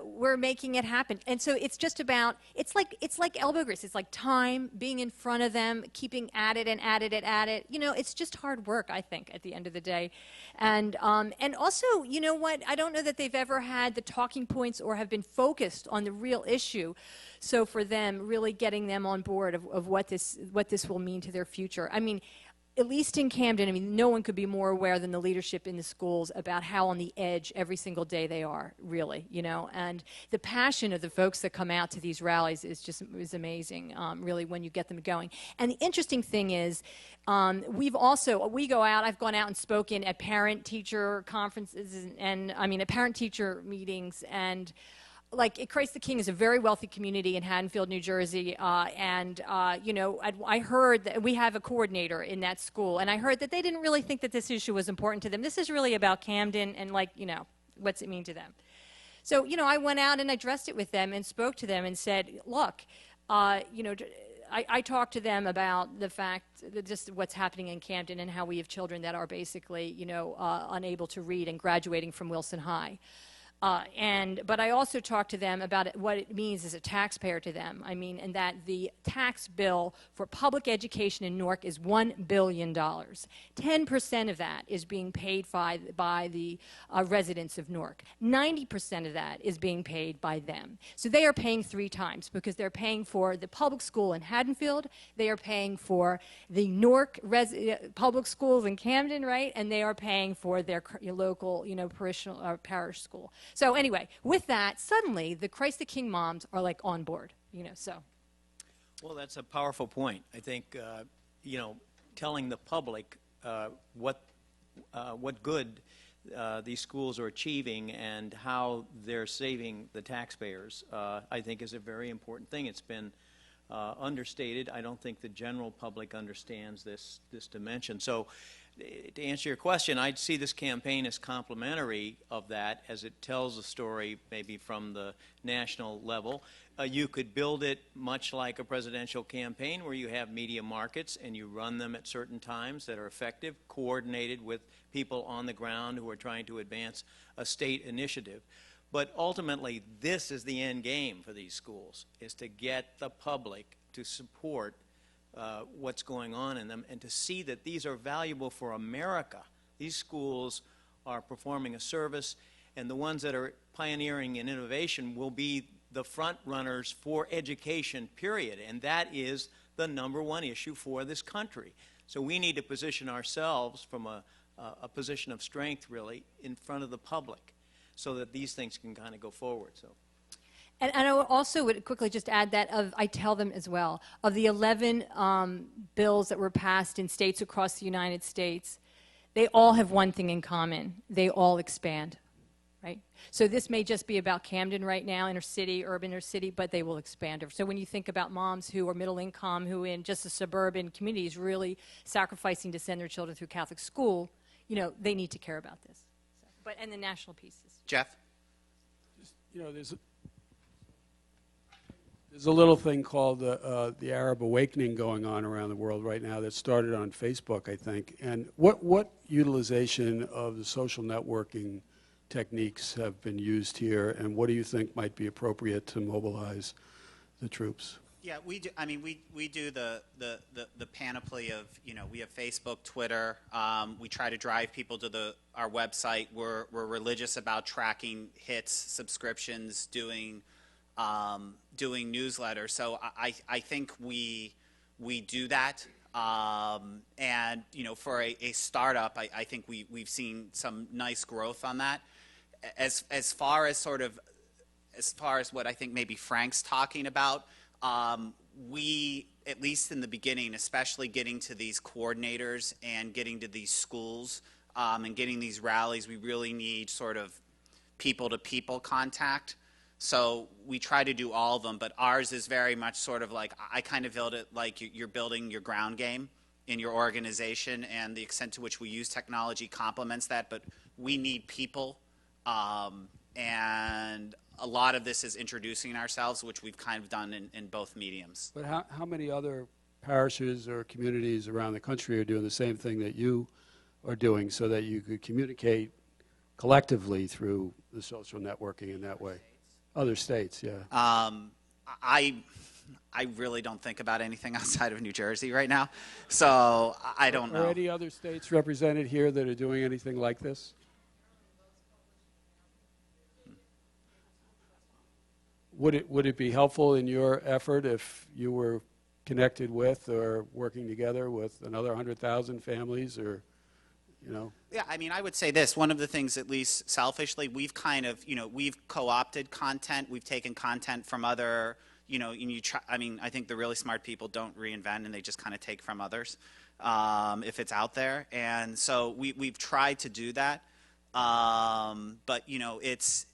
we're making it happen. And so it's just about, it's like elbow grease. It's like time, being in front of them, keeping at it and at it and at it. You know, it's just hard work, I think, at the end of the day. And also, you know what, I don't know that they've ever had the talking points or have been focused on the real issue. So for them, really getting them on board of what this will mean to their future. I mean, at least in Camden, I mean, no one could be more aware than the leadership in the schools about how on the edge every single day they are, really, you know. And the passion of the folks that come out to these rallies is amazing, really, when you get them going. And the interesting thing is, we go out, I've gone out and spoken at parent-teacher conferences and I mean, at parent-teacher meetings, and like Christ the King is a very wealthy community in Haddonfield, New Jersey, and you know, I heard that we have a coordinator in that school, and I heard that they didn't really think that this issue was important to them. This is really about Camden and, like, you know, what's it mean to them. So, you know, I went out and addressed it with them and spoke to them and said, look, you know, I talked to them about the fact that just what's happening in Camden and how we have children that are basically, you know, unable to read and graduating from Wilson High. But I also talked to them about what it means as a taxpayer to them. I mean, and that the tax bill for public education in Newark is $1 billion. 10% of that is being paid by the residents of Newark. 90% of that is being paid by them. So they are paying 3 times, because they're paying for the public school in Haddonfield, they are paying for the Newark public schools in Camden, right? And they are paying for their local, you know, parish school. So anyway, with that, suddenly the Christ the King moms are like on board, you know, so. Well, that's a powerful point. I think, you know, telling the public what good these schools are achieving and how they're saving the taxpayers, I think is a very important thing. It's been understated. I don't think the general public understands this dimension. So, to answer your question, I'd see this campaign as complementary of that, as it tells a story maybe from the national level. You could build it much like a presidential campaign, where you have media markets and you run them at certain times that are effective, coordinated with people on the ground who are trying to advance a state initiative. But ultimately, this is the end game for these schools, is to get the public to support what's going on in them, and to see that these are valuable for America. These schools are performing a service, and the ones that are pioneering in innovation will be the front runners for education, period. And that is the #1 issue for this country. So we need to position ourselves from a position of strength, really, in front of the public, so that these things can kind of go forward. So. And I also would quickly just add that I tell them as well, of the 11 bills that were passed in states across the United States, they all have one thing in common. They all expand, right? So this may just be about Camden right now, inner city, urban inner city, but they will expand. So when you think about moms who are middle income, who in just the suburban communities really sacrificing to send their children through Catholic school, you know, they need to care about this. So, and the national pieces. Jeff? You know, there's a little thing called the Arab Awakening going on around the world right now that started on Facebook, I think. And what utilization of the social networking techniques have been used here, and what do you think might be appropriate to mobilize the troops? Yeah, we do. I mean, we do the panoply of, you know, we have Facebook, Twitter. We try to drive people to our website. We're religious about tracking hits, subscriptions, doing newsletters. So I think we do that. And you know, for a startup, I think we've seen some nice growth on that. As far as what I think maybe Frank's talking about. We, at least in the beginning, especially getting to these coordinators and getting to these schools and getting these rallies, we really need sort of people-to-people contact. So we try to do all of them, but ours is very much sort of like, I kind of build it like you're building your ground game in your organization, and the extent to which we use technology complements that, but we need people, and a lot of this is introducing ourselves, which we've kind of done in both mediums. But how many other parishes or communities around the country are doing the same thing that you are doing so that you could communicate collectively through the social networking in that way? Other states, yeah. I really don't think about anything outside of New Jersey right now, so I don't know. Are any other states represented here that are doing anything like this? Would it be helpful in your effort if you were connected with or working together with another 100,000 families, or, you know? Yeah, I mean, I would say this. One of the things, at least selfishly, we've kind of, you know, we've co-opted content. We've taken content from other, you know, and I mean, I think the really smart people don't reinvent, and they just kind of take from others if it's out there. And so we've tried to do that. But, you know, it's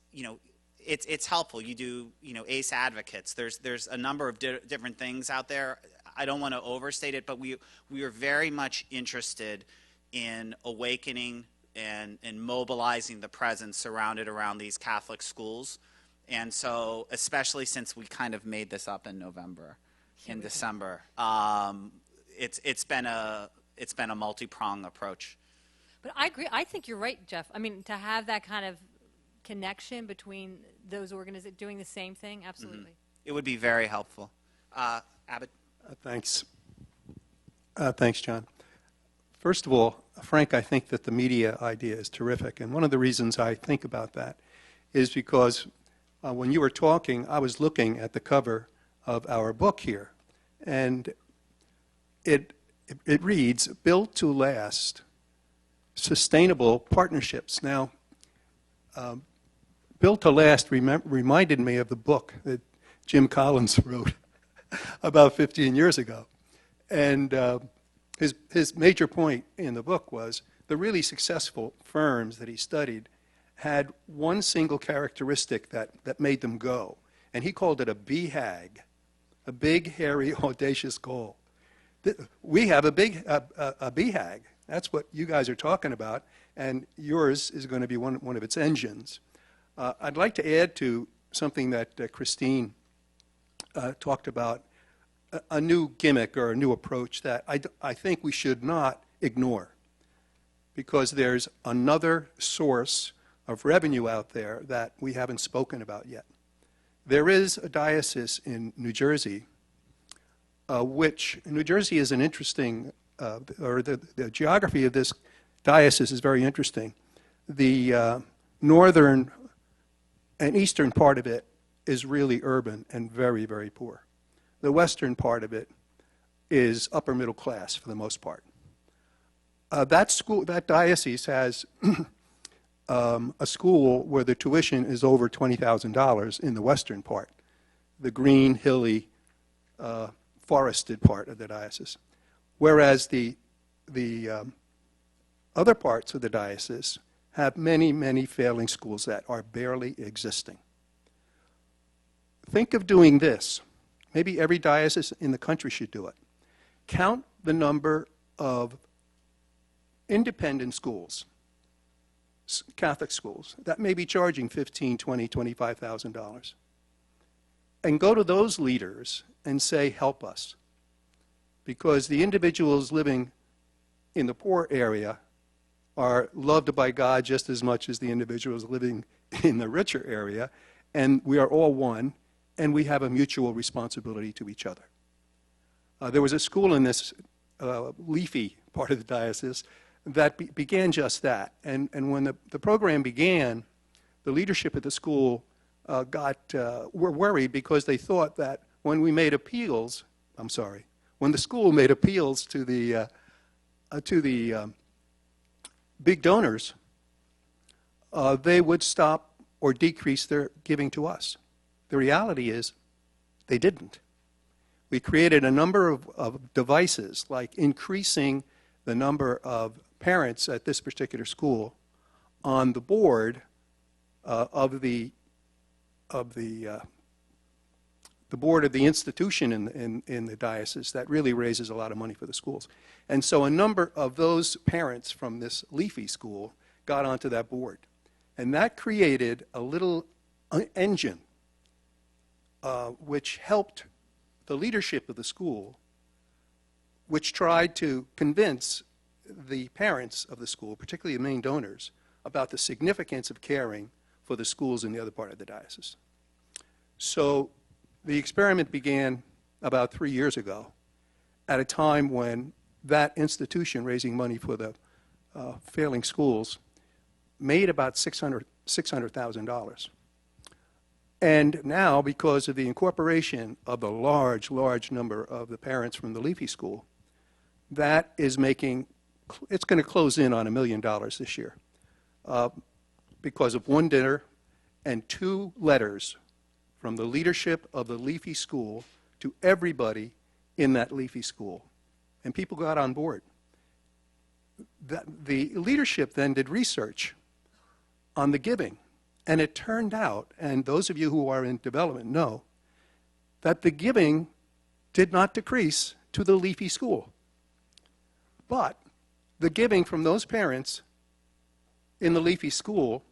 helpful. You do, you know, ACE advocates. There's a number of different things out there. I don't want to overstate it, but we are very much interested in awakening and mobilizing the presence surrounded around these Catholic schools. And so, especially since we kind of made this up in November, in December, it's been a multi-pronged approach. But I agree. I think you're right, Jeff. I mean, to have that kind of connection between those organizations doing the same thing, absolutely. Mm-hmm. It would be very helpful. Abbott? Thanks. Thanks, John. First of all, Frank, I think that the media idea is terrific. And one of the reasons I think about that is because when you were talking, I was looking at the cover of our book here. And it reads, Built to Last, Sustainable Partnerships. Now, Built to Last reminded me of the book that Jim Collins wrote about 15 years ago. And his major point in the book was the really successful firms that he studied had one single characteristic that made them go. And he called it a BHAG, a big, hairy, audacious goal. We have a BHAG. That's what you guys are talking about, and yours is going to be one of its engines. I'd like to add to something that Christine talked about, a new gimmick or a new approach that I think we should not ignore, because there's another source of revenue out there that we haven't spoken about yet. There is a diocese in New Jersey, which New Jersey is an interesting, or the geography of this diocese is very interesting. The northern and eastern part of it is really urban and very, very poor. The western part of it is upper middle class for the most part. That diocese has a school where the tuition is over $20,000 in the western part, the green, hilly, forested part of the diocese. Whereas the other parts of the diocese have many, many failing schools that are barely existing. Think of doing this. Maybe every diocese in the country should do it. Count the number of independent schools, Catholic schools, that may be charging $15,000, $20,000, $25,000. And go to those leaders and say, help us. Because the individuals living in the poor area are loved by God just as much as the individuals living in the richer area, and we are all one, and we have a mutual responsibility to each other. There was a school in this leafy part of the diocese that began just that. And when the program began, the leadership at the school were worried because they thought that when we made appeals, when the school made appeals to the big donors, they would stop or decrease their giving to us. The reality is they didn't. We created a number of devices, like increasing the number of parents at this particular school on the board of the board of the institution in the diocese that really raises a lot of money for the schools. And so a number of those parents from this leafy school got onto that board. And that created a little engine which helped the leadership of the school, which tried to convince the parents of the school, particularly the main donors, about the significance of caring for the schools in the other part of the diocese. So the experiment began about 3 years ago, at a time when that institution raising money for the failing schools made about $600,000. And now, because of the incorporation of the large, large number of the parents from the Leafy School, that is making, it's going to close in on $1 million this year because of one dinner and 2 letters from the leadership of the Leafy School to everybody in that Leafy School. And people got on board. The leadership then did research on the giving. And it turned out, and those of you who are in development know, that the giving did not decrease to the Leafy School. But the giving from those parents in the Leafy School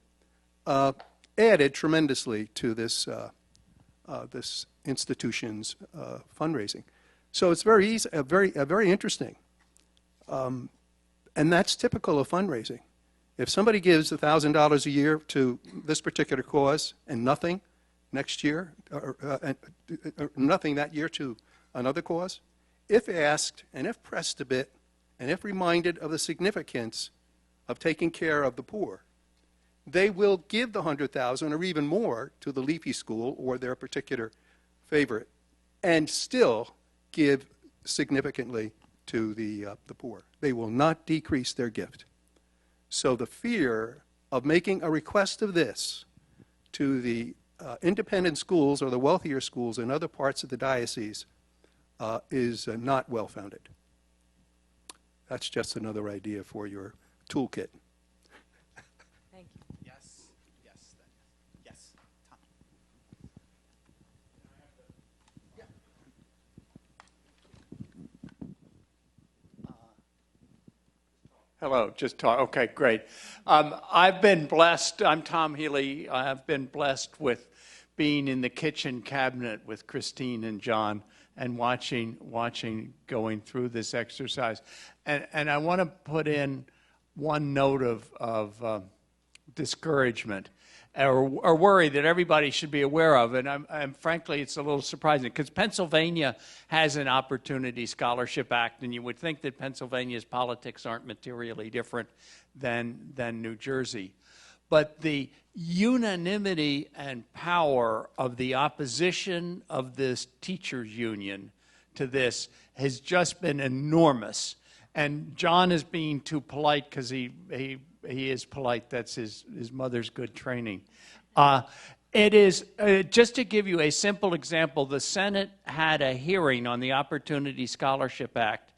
added tremendously to this institution's fundraising. So it's very easy, very interesting. And that's typical of fundraising. If somebody gives $1,000 a year to this particular cause and nothing next year, or nothing that year to another cause, if asked and if pressed a bit, and if reminded of the significance of taking care of the poor, they will give the $100,000 or even more to the Leafy School or their particular favorite, and still give significantly to the poor. They will not decrease their gift. So the fear of making a request of this to the independent schools or the wealthier schools in other parts of the diocese is not well-founded. That's just another idea for your toolkit. Thank you. Yes, yes, yes. Tom. Hello, just talk. Okay, great. I've been blessed. I'm Tom Healey. I've been blessed with being in the kitchen cabinet with Christine and John and watching going through this exercise. And I want to put in one note of discouragement or worry that everybody should be aware of. And I'm frankly, it's a little surprising because Pennsylvania has an Opportunity Scholarship Act, and you would think that Pennsylvania's politics aren't materially different than New Jersey. But the unanimity and power of the opposition of this teachers union to this has just been enormous. And John is being too polite because he is polite. That's his mother's good training. It is, just to give you a simple example, the Senate had a hearing on the Opportunity Scholarship Act.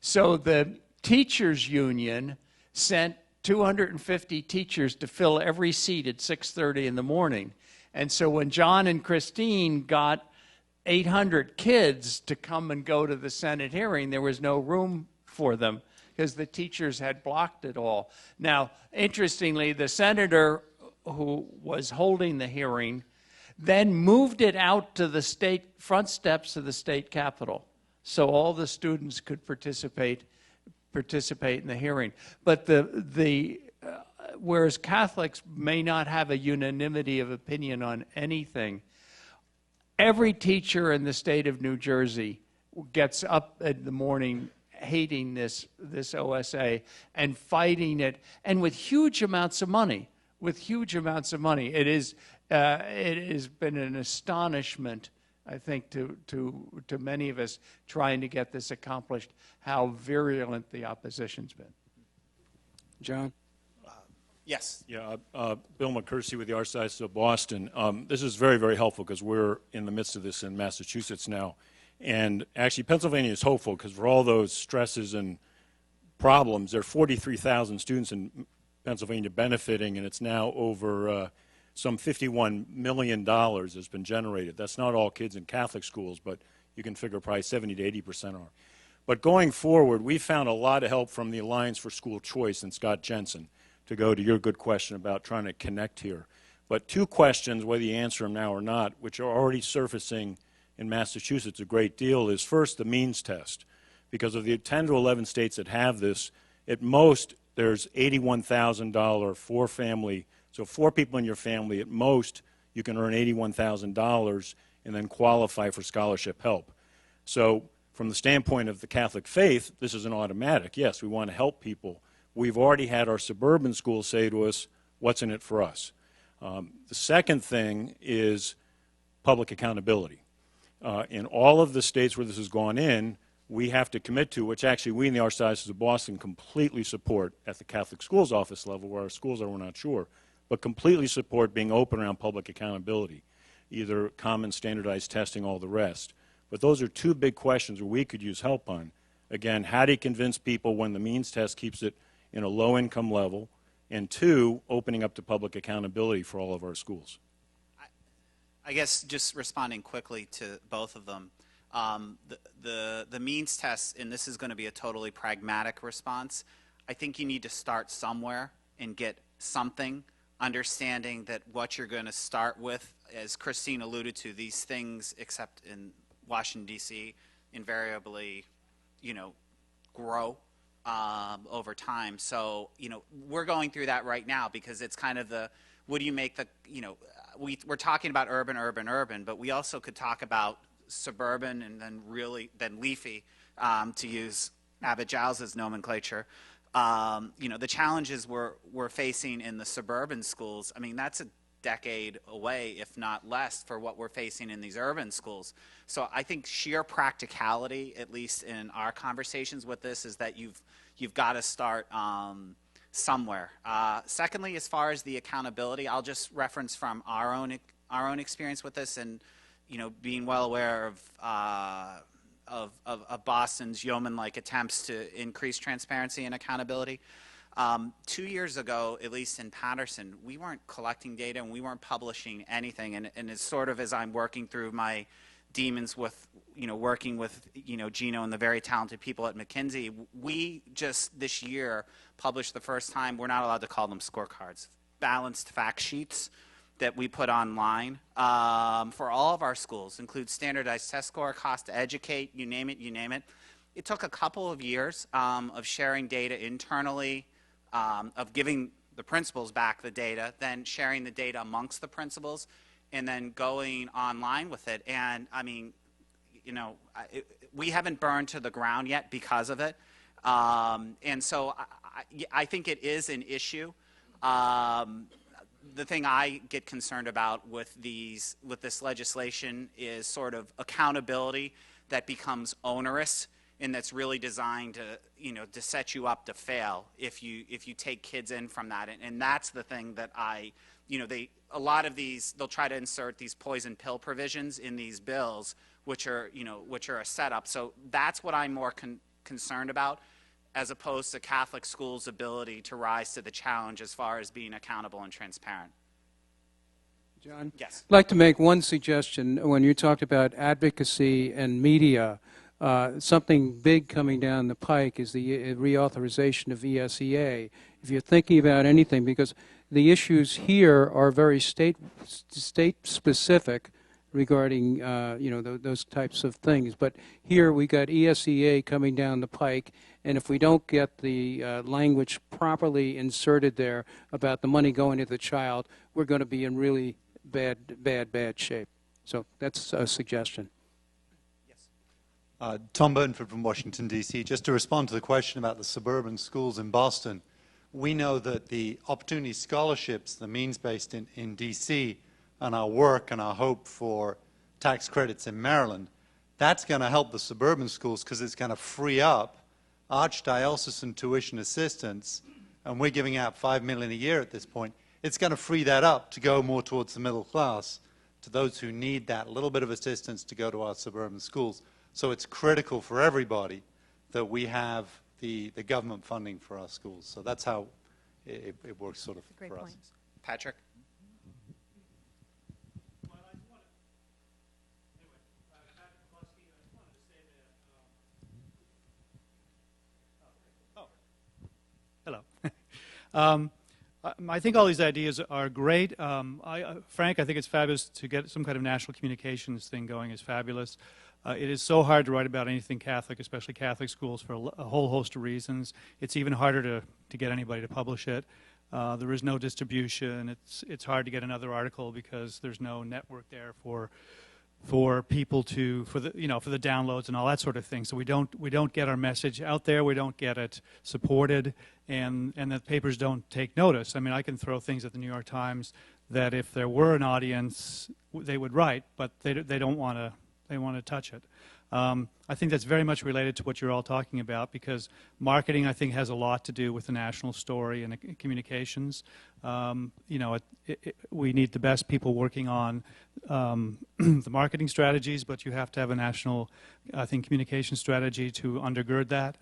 So the teachers union sent 250 teachers to fill every seat at 6:30 in the morning. And so when John and Christine got 800 kids to come and go to the Senate hearing, there was no room for them because the teachers had blocked it all. Now, interestingly, the senator who was holding the hearing then moved it out to the state front steps of the state capitol so all the students could participate in the hearing. But whereas Catholics may not have a unanimity of opinion on anything, every teacher in the state of New Jersey gets up in the morning hating this OSA and fighting it, and with huge amounts of money. It has been an astonishment, I think, to many of us trying to get this accomplished, how virulent the opposition's been. John? Yes. Yeah, Bill McCursey with the Archdiocese of Boston. This is very, very helpful because we're in the midst of this in Massachusetts now. And actually, Pennsylvania is hopeful because for all those stresses and problems, there are 43,000 students in Pennsylvania benefiting, and it's now over some $51 million has been generated. That's not all kids in Catholic schools, but you can figure probably 70 to 80% are. But going forward, we found a lot of help from the Alliance for School Choice and Scott Jensen, to go to your good question about trying to connect here. But two questions, whether you answer them now or not, which are already surfacing in Massachusetts a great deal, is first the means test. Because of the 10 to 11 states that have this, at most there's $81,000 for family. So 4 people in your family, at most you can earn $81,000 and then qualify for scholarship help. So from the standpoint of the Catholic faith, this is an automatic. Yes, we want to help people. We've already had our suburban schools say to us, what's in it for us? The second thing is public accountability. In all of the states where this has gone in, we have to commit to, which actually we in the Archdiocese of Boston completely support at the Catholic Schools Office level, where our schools are, we're not sure, but completely support being open around public accountability, either common standardized testing, all the rest. But those are two big questions where we could use help on. Again, how do you convince people when the means test keeps it in a low-income level, and 2, opening up to public accountability for all of our schools? I guess just responding quickly to both of them, the means test, and this is going to be a totally pragmatic response, I think you need to start somewhere and get something, understanding that what you're going to start with, as Christine alluded to, these things, except in Washington, D.C., invariably, grow over time. So, we're going through that right now because it's kind of what do you make we're talking about urban, but we also could talk about suburban and then leafy, to use Abbot Giles' nomenclature. The challenges we're facing in the suburban schools, I mean, that's a decade away, if not less, for what we're facing in these urban schools. So I think sheer practicality, at least in our conversations with this, is that you've got to start somewhere. Secondly, as far as the accountability, I'll just reference from our own experience with this, and being well aware of Boston's yeoman-like attempts to increase transparency and accountability. 2 years ago, at least in Paterson, we weren't collecting data and we weren't publishing anything. And it's sort of as I'm working through my demons with, working with, Gino and the very talented people at McKinsey, we just this year published the first time, we're not allowed to call them scorecards, balanced fact sheets that we put online for all of our schools, include standardized test score, cost to educate, you name it. It took a couple of years of sharing data internally, of giving the principals back the data, then sharing the data amongst the principals, and then going online with it. And I mean, we haven't burned to the ground yet because of it. And so I think it is an issue. The thing I get concerned about with this legislation is sort of accountability that becomes onerous and that's really designed to, to set you up to fail if you take kids in from that. And that's the thing that a lot of these, they'll try to insert these poison pill provisions in these bills, which are a setup. So that's what I'm more concerned about, as opposed to Catholic schools' ability to rise to the challenge as far as being accountable and transparent. John? Yes. I'd like to make one suggestion. When you talked about advocacy and media, something big coming down the pike is the reauthorization of ESEA. If you're thinking about anything, because the issues here are very state-specific regarding those types of things. But here we got ESEA coming down the pike, and if we don't get the language properly inserted there about the money going to the child, we're going to be in really bad shape. So that's a suggestion. Tom Burnford from Washington, D.C. Just to respond to the question about the suburban schools in Boston, we know that the opportunity scholarships, the means-based in D.C., and our work and our hope for tax credits in Maryland, that's going to help the suburban schools because it's going to free up archdiocesan tuition assistance, and we're giving out $5 million a year at this point. It's going to free that up to go more towards the middle class, to those who need that little bit of assistance to go to our suburban schools. So it's critical for everybody that we have the government funding for our schools. So that's how it works sort of for us. Patrick? Hello. I think all these ideas are great. Frank, I think it's fabulous to get some kind of national communications thing going. Is fabulous. It is so hard to write about anything Catholic, especially Catholic schools, for a whole host of reasons. It's even harder to get anybody to publish it. There is no distribution. It's hard to get another article because there's no network there for people for the downloads and all that sort of thing. So we don't get our message out there. We don't get it supported, and the papers don't take notice. I mean, I can throw things at the New York Times that if there were an audience, they would write, but they don't want to. They want to touch it. I think that's very much related to what you're all talking about, because marketing, I think, has a lot to do with the national story and the communications. We need the best people working on the marketing strategies, but you have to have a national, I think, communication strategy to undergird that.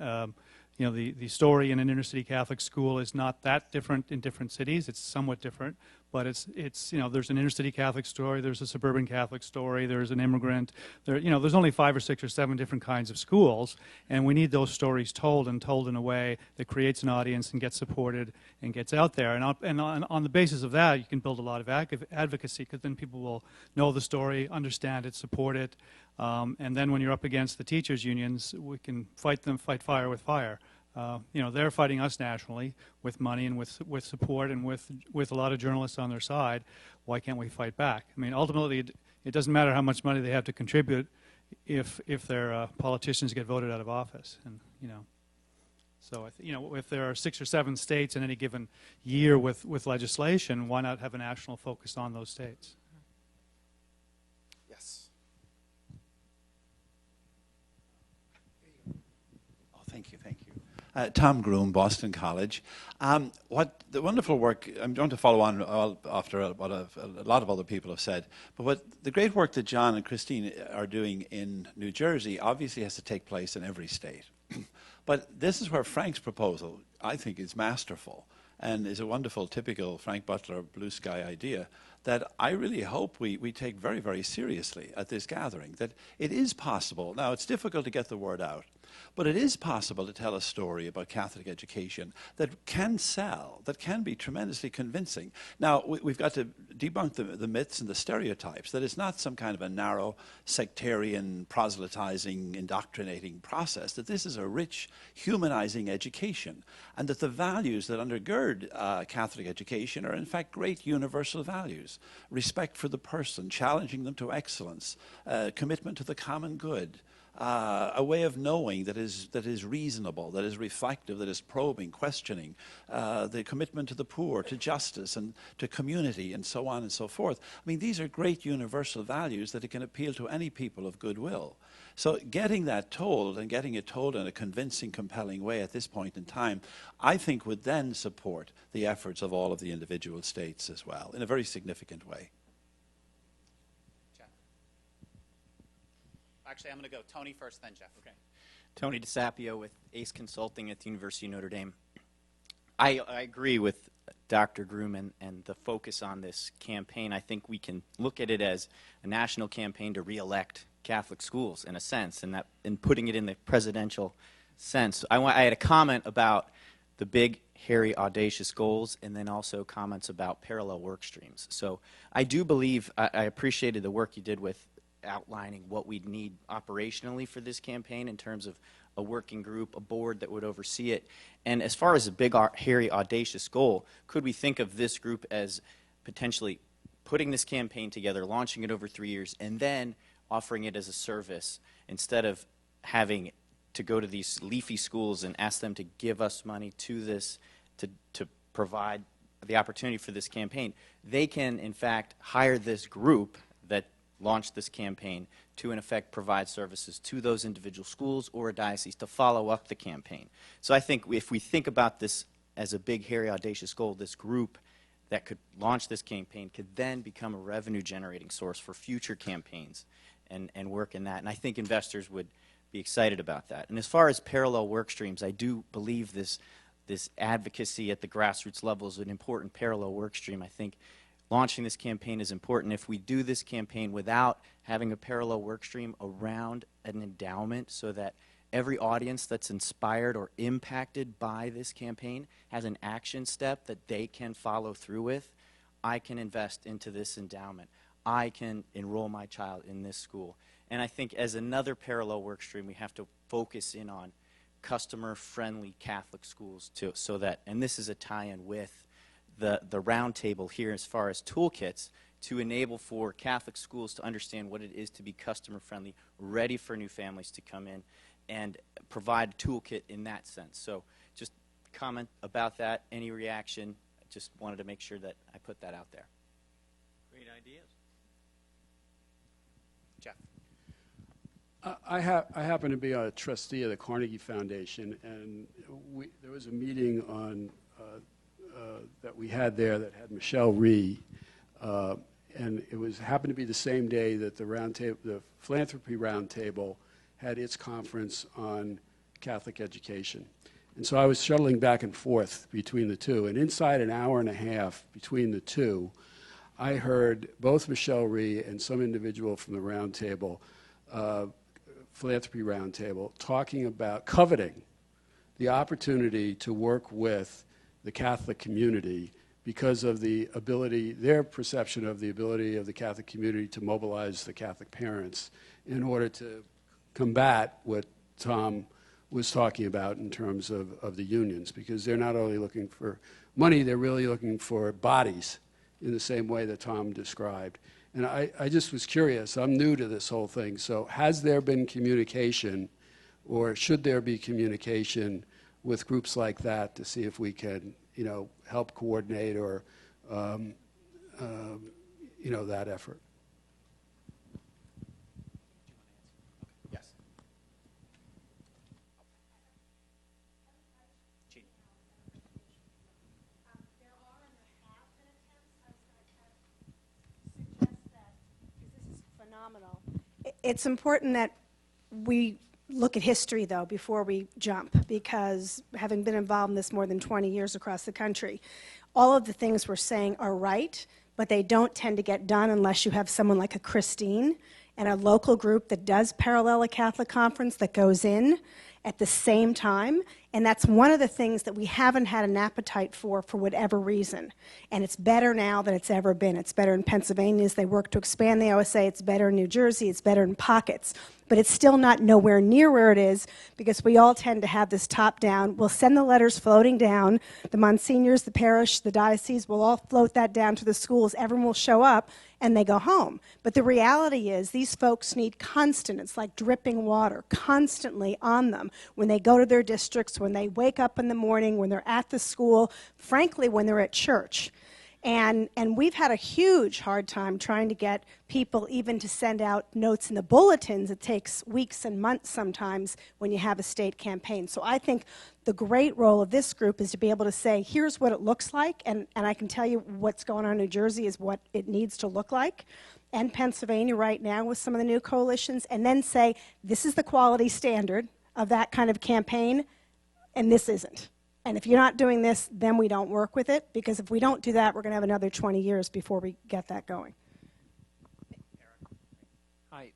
The story in an inner-city Catholic school is not that different in different cities. It's somewhat different, but it's there's an inner-city Catholic story, there's a suburban Catholic story, there's an immigrant. There's only 5 or 6 or 7 different kinds of schools, and we need those stories told in a way that creates an audience and gets supported and gets out there. And on the basis of that, you can build a lot of advocacy, because then people will know the story, understand it, support it, and then when you're up against the teachers' unions, we can fight fire with fire. They're fighting us nationally with money and with support and with a lot of journalists on their side. Why can't we fight back? I mean, ultimately, it doesn't matter how much money they have to contribute if their politicians get voted out of office. And so if there are 6 or 7 states in any given year with legislation, why not have a national focus on those states? Yes. Oh, thank you. Tom Groom, Boston College. What the wonderful work, I'm going to follow on after what a lot of other people have said, but what the great work that John and Christine are doing in New Jersey obviously has to take place in every state. But this is where Frank's proposal, I think, is masterful and is a wonderful, typical Frank Butler blue sky idea that I really hope we take very, very seriously at this gathering, that it is possible. Now, it's difficult to get the word out, but it is possible to tell a story about Catholic education that can sell, that can be tremendously convincing. Now, we've got to debunk the myths and the stereotypes, that it's not some kind of a narrow, sectarian, proselytizing, indoctrinating process, that this is a rich, humanizing education, and that the values that undergird Catholic education are, in fact, great universal values. Respect for the person, challenging them to excellence, commitment to the common good, a way of knowing that is reasonable, that is reflective, that is probing, questioning, the commitment to the poor, to justice, and to community, and so on and so forth. I mean, these are great universal values that it can appeal to any people of goodwill. So getting that told, and getting it told in a convincing, compelling way at this point in time, I think would then support the efforts of all of the individual states as well, in a very significant way. Jeff. Actually, I'm going to go Tony first, then Jeff. Okay. Tony DeSapio with ACE Consulting at the University of Notre Dame. I agree with Dr. Groom and the focus on this campaign. I think we can look at it as a national campaign to re-elect Catholic schools, in a sense, and putting it in the presidential sense. I had a comment about the big, hairy, audacious goals, and then also comments about parallel work streams. So I do believe, I appreciated the work you did with outlining what we'd need operationally for this campaign in terms of a working group, a board that would oversee it. And as far as a big, hairy, audacious goal, could we think of this group as potentially putting this campaign together, launching it over 3 years, and then offering it as a service instead of having to go to these leafy schools and ask them to give us money to this, to provide the opportunity for this campaign? They can, in fact, hire this group that launched this campaign to, in effect, provide services to those individual schools or a diocese to follow up the campaign. So I think if we think about this as a big, hairy, audacious goal, this group that could launch this campaign could then become a revenue-generating source for future campaigns and work in that. And I think investors would be excited about that. And as far as parallel work streams, I do believe this advocacy at the grassroots level is an important parallel work stream. I think launching this campaign is important. If we do this campaign without having a parallel work stream around an endowment so that every audience that's inspired or impacted by this campaign has an action step that they can follow through with, I can invest into this endowment. I can enroll my child in this school. And I think as another parallel work stream, we have to focus in on customer-friendly Catholic schools too, so that, and this is a tie-in with the Roundtable here as far as toolkits to enable for Catholic schools to understand what it is to be customer-friendly, ready for new families to come in, and provide a toolkit in that sense. So just comment about that, any reaction. I just wanted to make sure that I put that out there. Great ideas. Jeff. I happen to be a trustee of the Carnegie Foundation, and there was a meeting on that we had there that had Michelle Rhee, and it happened to be the same day that the Philanthropy Roundtable had its conference on Catholic education. And so I was shuttling back and forth between the two, and inside an hour and a half between the two, I heard both Michelle Rhee and some individual from the Roundtable, Philanthropy Roundtable, talking about coveting the opportunity to work with the Catholic community because of the ability, their perception of the ability of the Catholic community to mobilize the Catholic parents in order to combat what Tom was talking about in terms of the unions, because they're not only looking for money, they're really looking for bodies in the same way that Tom described. And I just was curious. I'm new to this whole thing. So has there been communication, or should there be communication with groups like that to see if we can, help coordinate or, that effort? Yes. Phenomenal. It's important that we look at history, though, before we jump, because having been involved in this more than 20 years across the country, all of the things we're saying are right, but they don't tend to get done unless you have someone like a Christine and a local group that does parallel a Catholic conference that goes in at the same time. And that's one of the things that we haven't had an appetite for whatever reason. And it's better now than it's ever been. It's better in Pennsylvania as they work to expand the OSA. It's better in New Jersey. It's better in pockets. But it's still not nowhere near where it is, because we all tend to have this top-down. We'll send the letters floating down. The monsignors, the parish, the diocese will all float that down to the schools. Everyone will show up. and they go home. But the reality is these folks need constant, it's like dripping water, constantly on them when they go to their districts, when they wake up in the morning, when they're at the school, frankly, when they're at church. And we've had a huge hard time trying to get people even to send out notes in the bulletins. It takes weeks and months sometimes when you have a state campaign. So I think the great role of this group is to be able to say, here's what it looks like, and I can tell you what's going on in New Jersey is what it needs to look like, and Pennsylvania right now with some of the new coalitions, and then say, this is the quality standard of that kind of campaign, and this isn't. And if you're not doing this, then we don't work with it, because if we don't do that, we're going to have another 20 years before we get that going. Hi,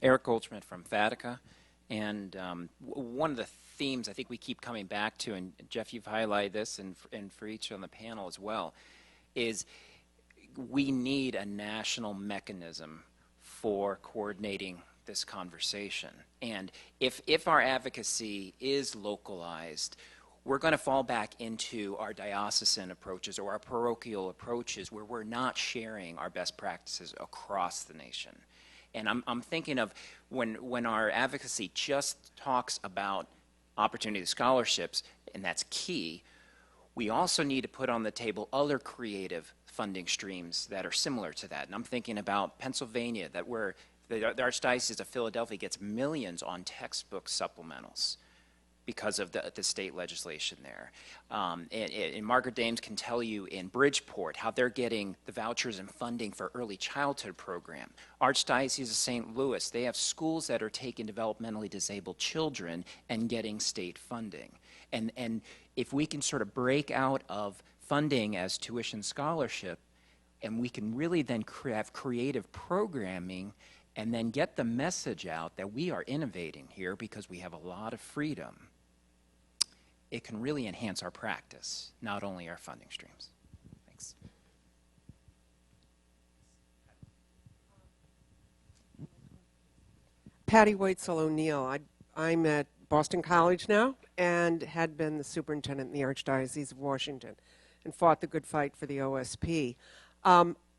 Eric Goldschmidt from FADICA. And one of the themes I think we keep coming back to, and Jeff, you've highlighted this, and for each on the panel as well, is we need a national mechanism for coordinating this conversation. And if our advocacy is localized, we're going to fall back into our diocesan approaches or our parochial approaches where we're not sharing our best practices across the nation. And I'm thinking of when our advocacy just talks about opportunity scholarships, and that's key, we also need to put on the table other creative funding streams that are similar to that. And I'm thinking about Pennsylvania, that where the Archdiocese of Philadelphia gets millions on textbook supplementals because of the state legislation there. And Margaret Dames can tell you in Bridgeport how they're getting the vouchers and funding for early childhood program. Archdiocese of St. Louis, they have schools that are taking developmentally disabled children and getting state funding. And if we can sort of break out of funding as tuition scholarship, and we can really then have creative programming and then get the message out that we are innovating here because we have a lot of freedom, it can really enhance our practice, not only our funding streams. Thanks. Patty Whitesell O'Neill. I'm at Boston College now and had been the superintendent in the Archdiocese of Washington and fought the good fight for the OSP.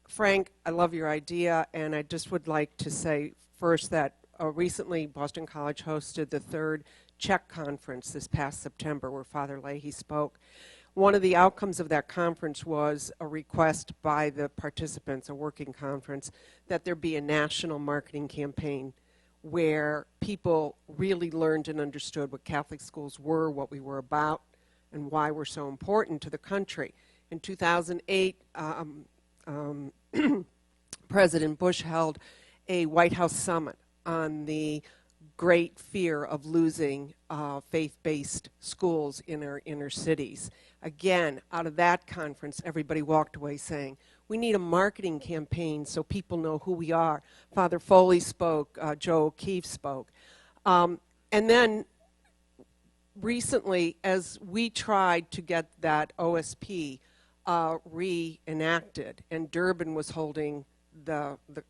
Frank, I love your idea, and I just would like to say first that recently Boston College hosted the third Czech conference this past September where Father Leahy spoke. One of the outcomes of that conference was a request by the participants, a working conference, that there be a national marketing campaign where people really learned and understood what Catholic schools were, what we were about, and why we're so important to the country. In 2008, President Bush held a White House summit on the great fear of losing faith-based schools in our inner cities. Again, out of that conference, everybody walked away saying, we need a marketing campaign so people know who we are. Father Foley spoke, Joe O'Keefe spoke. And then recently, as we tried to get that OSP reenacted, and Durbin was holding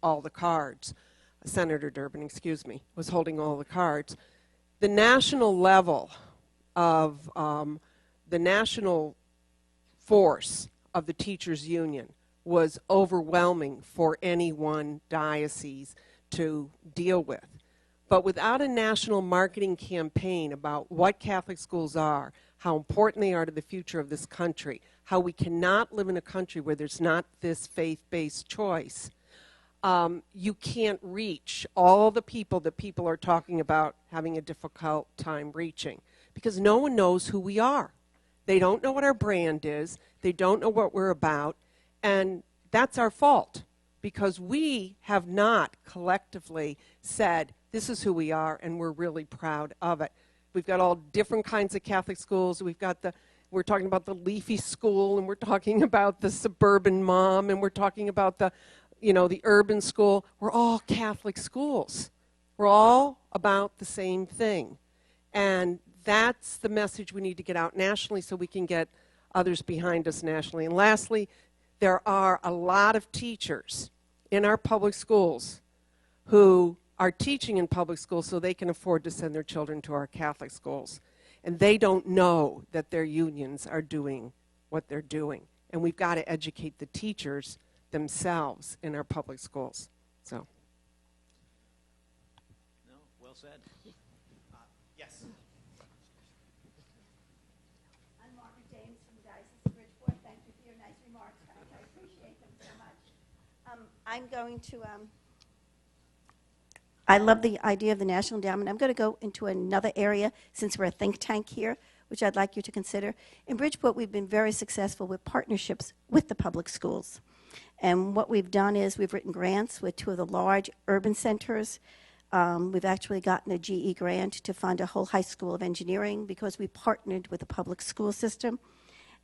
all the cards, Senator Durbin, excuse me, was holding all the cards. The national level of the national force of the teachers' union was overwhelming for any one diocese to deal with. But without a national marketing campaign about what Catholic schools are, how important they are to the future of this country, how we cannot live in a country where there's not this faith-based choice, you can't reach all the people that people are talking about having a difficult time reaching, because no one knows who we are. They don't know what our brand is. They don't know what we're about. And that's our fault, because we have not collectively said, this is who we are, and we're really proud of it. We've got all different kinds of Catholic schools. We're talking about the leafy school, and we're talking about the suburban mom, and we're talking about the urban school. We're all Catholic schools. We're all about the same thing. And that's the message we need to get out nationally so we can get others behind us nationally. And lastly, there are a lot of teachers in our public schools who are teaching in public schools so they can afford to send their children to our Catholic schools. And they don't know that their unions are doing what they're doing. And we've got to educate the teachers themselves in our public schools. So. No, well said. Yes. I'm Margaret James from the Diocese of Bridgeport. Thank you for your nice remarks, Frank. I appreciate them so much. I'm going to, I love the idea of the National Endowment. I'm going to go into another area since we're a think tank here, which I'd like you to consider. In Bridgeport, we've been very successful with partnerships with the public schools. And what we've done is we've written grants with 2 of the large urban centers. We've actually gotten a GE grant to fund a whole high school of engineering because we partnered with the public school system.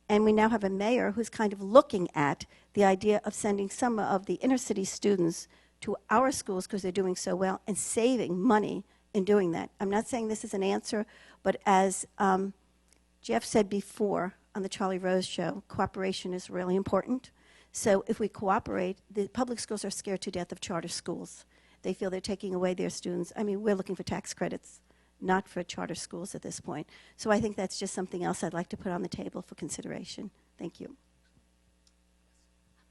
And we now have a mayor who's kind of looking at the idea of sending some of the inner city students to our schools because they're doing so well and saving money in doing that. I'm not saying this is an answer, but as Jeff said before on the Charlie Rose show, cooperation is really important. So if we cooperate, the public schools are scared to death of charter schools. They feel they're taking away their students. I mean, we're looking for tax credits, not for charter schools at this point. So I think that's just something else I'd like to put on the table for consideration. Thank you.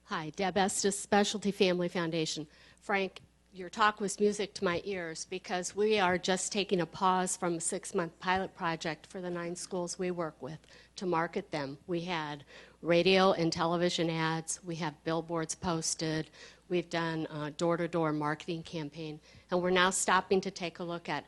Hi, Deb Estes, Specialty Family Foundation. Frank, your talk was music to my ears because we are just taking a pause from a 6-month pilot project for the 9 schools we work with to market them. We had radio and television ads. We have billboards posted. We've done a door-to-door marketing campaign. And we're now stopping to take a look at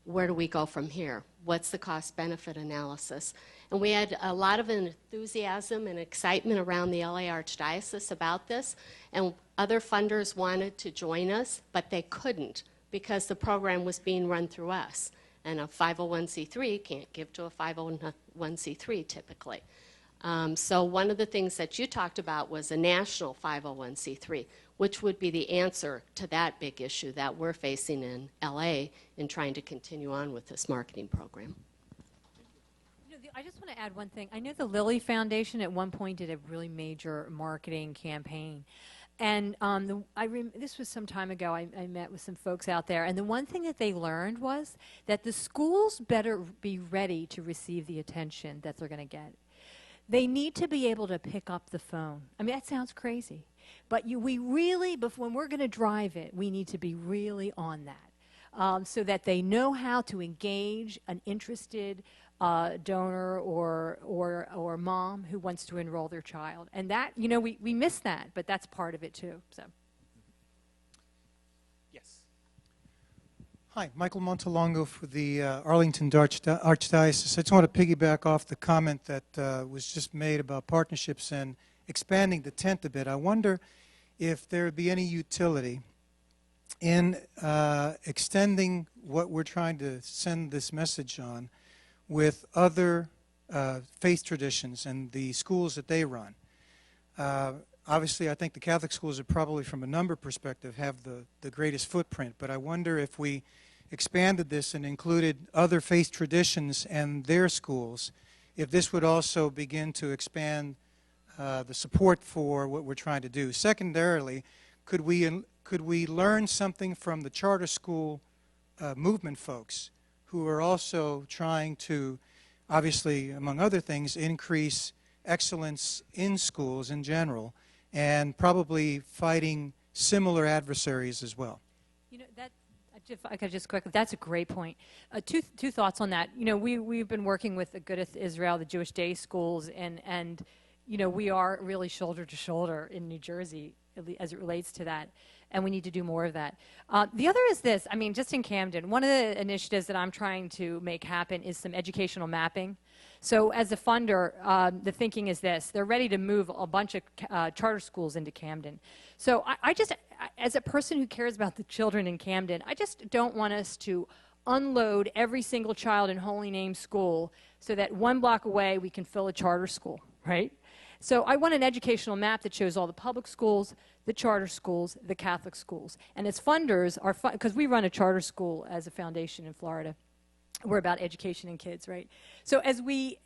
where do we go from here? What's the cost-benefit analysis? And we had a lot of enthusiasm and excitement around the LA Archdiocese about this, and other funders wanted to join us, but they couldn't because the program was being run through us. And a 501c3 can't give to a 501c3 typically. So one of the things that you talked about was a national 501c3, which would be the answer to that big issue that we're facing in LA in trying to continue on with this marketing program. I just want to add one thing. I know the Lilly Foundation at one point did a really major marketing campaign. And this was some time ago. I met with some folks out there. And the one thing that they learned was that the schools better be ready to receive the attention that they're going to get. They need to be able to pick up the phone. I mean, that sounds crazy. But we really, when we're going to drive it, we need to be really on that so that they know how to engage an interested donor or mom who wants to enroll their child. And that, we miss that, but that's part of it too. So. Yes. Hi, Michael Montalongo for the Arlington Archdiocese. I just want to piggyback off the comment that was just made about partnerships and expanding the tent a bit. I wonder if there would be any utility in extending what we're trying to send this message on with other faith traditions and the schools that they run. Obviously, I think the Catholic schools are probably, from a number perspective, have the greatest footprint, but I wonder if we expanded this and included other faith traditions and their schools, if this would also begin to expand the support for what we're trying to do. Secondarily, could we learn something from the charter school movement folks who are also trying to, obviously, among other things, increase excellence in schools in general, and probably fighting similar adversaries as well? If I could just quickly, that's a great point. Two thoughts on that. We've been working with the Good Israel, the Jewish day schools, and we are really shoulder to shoulder in New Jersey as it relates to that, and we need to do more of that. The other is this, just in Camden, one of the initiatives that I'm trying to make happen is some educational mapping. So as a funder, the thinking is this: they're ready to move a bunch of charter schools into Camden. So I just, as a person who cares about the children in Camden, I just don't want us to unload every single child in Holy Name School so that 1 block away we can fill a charter school, right? So I want an educational map that shows all the public schools, the charter schools, the Catholic schools. And as funders, because we run a charter school as a foundation in Florida, we're about education and kids, right? So as we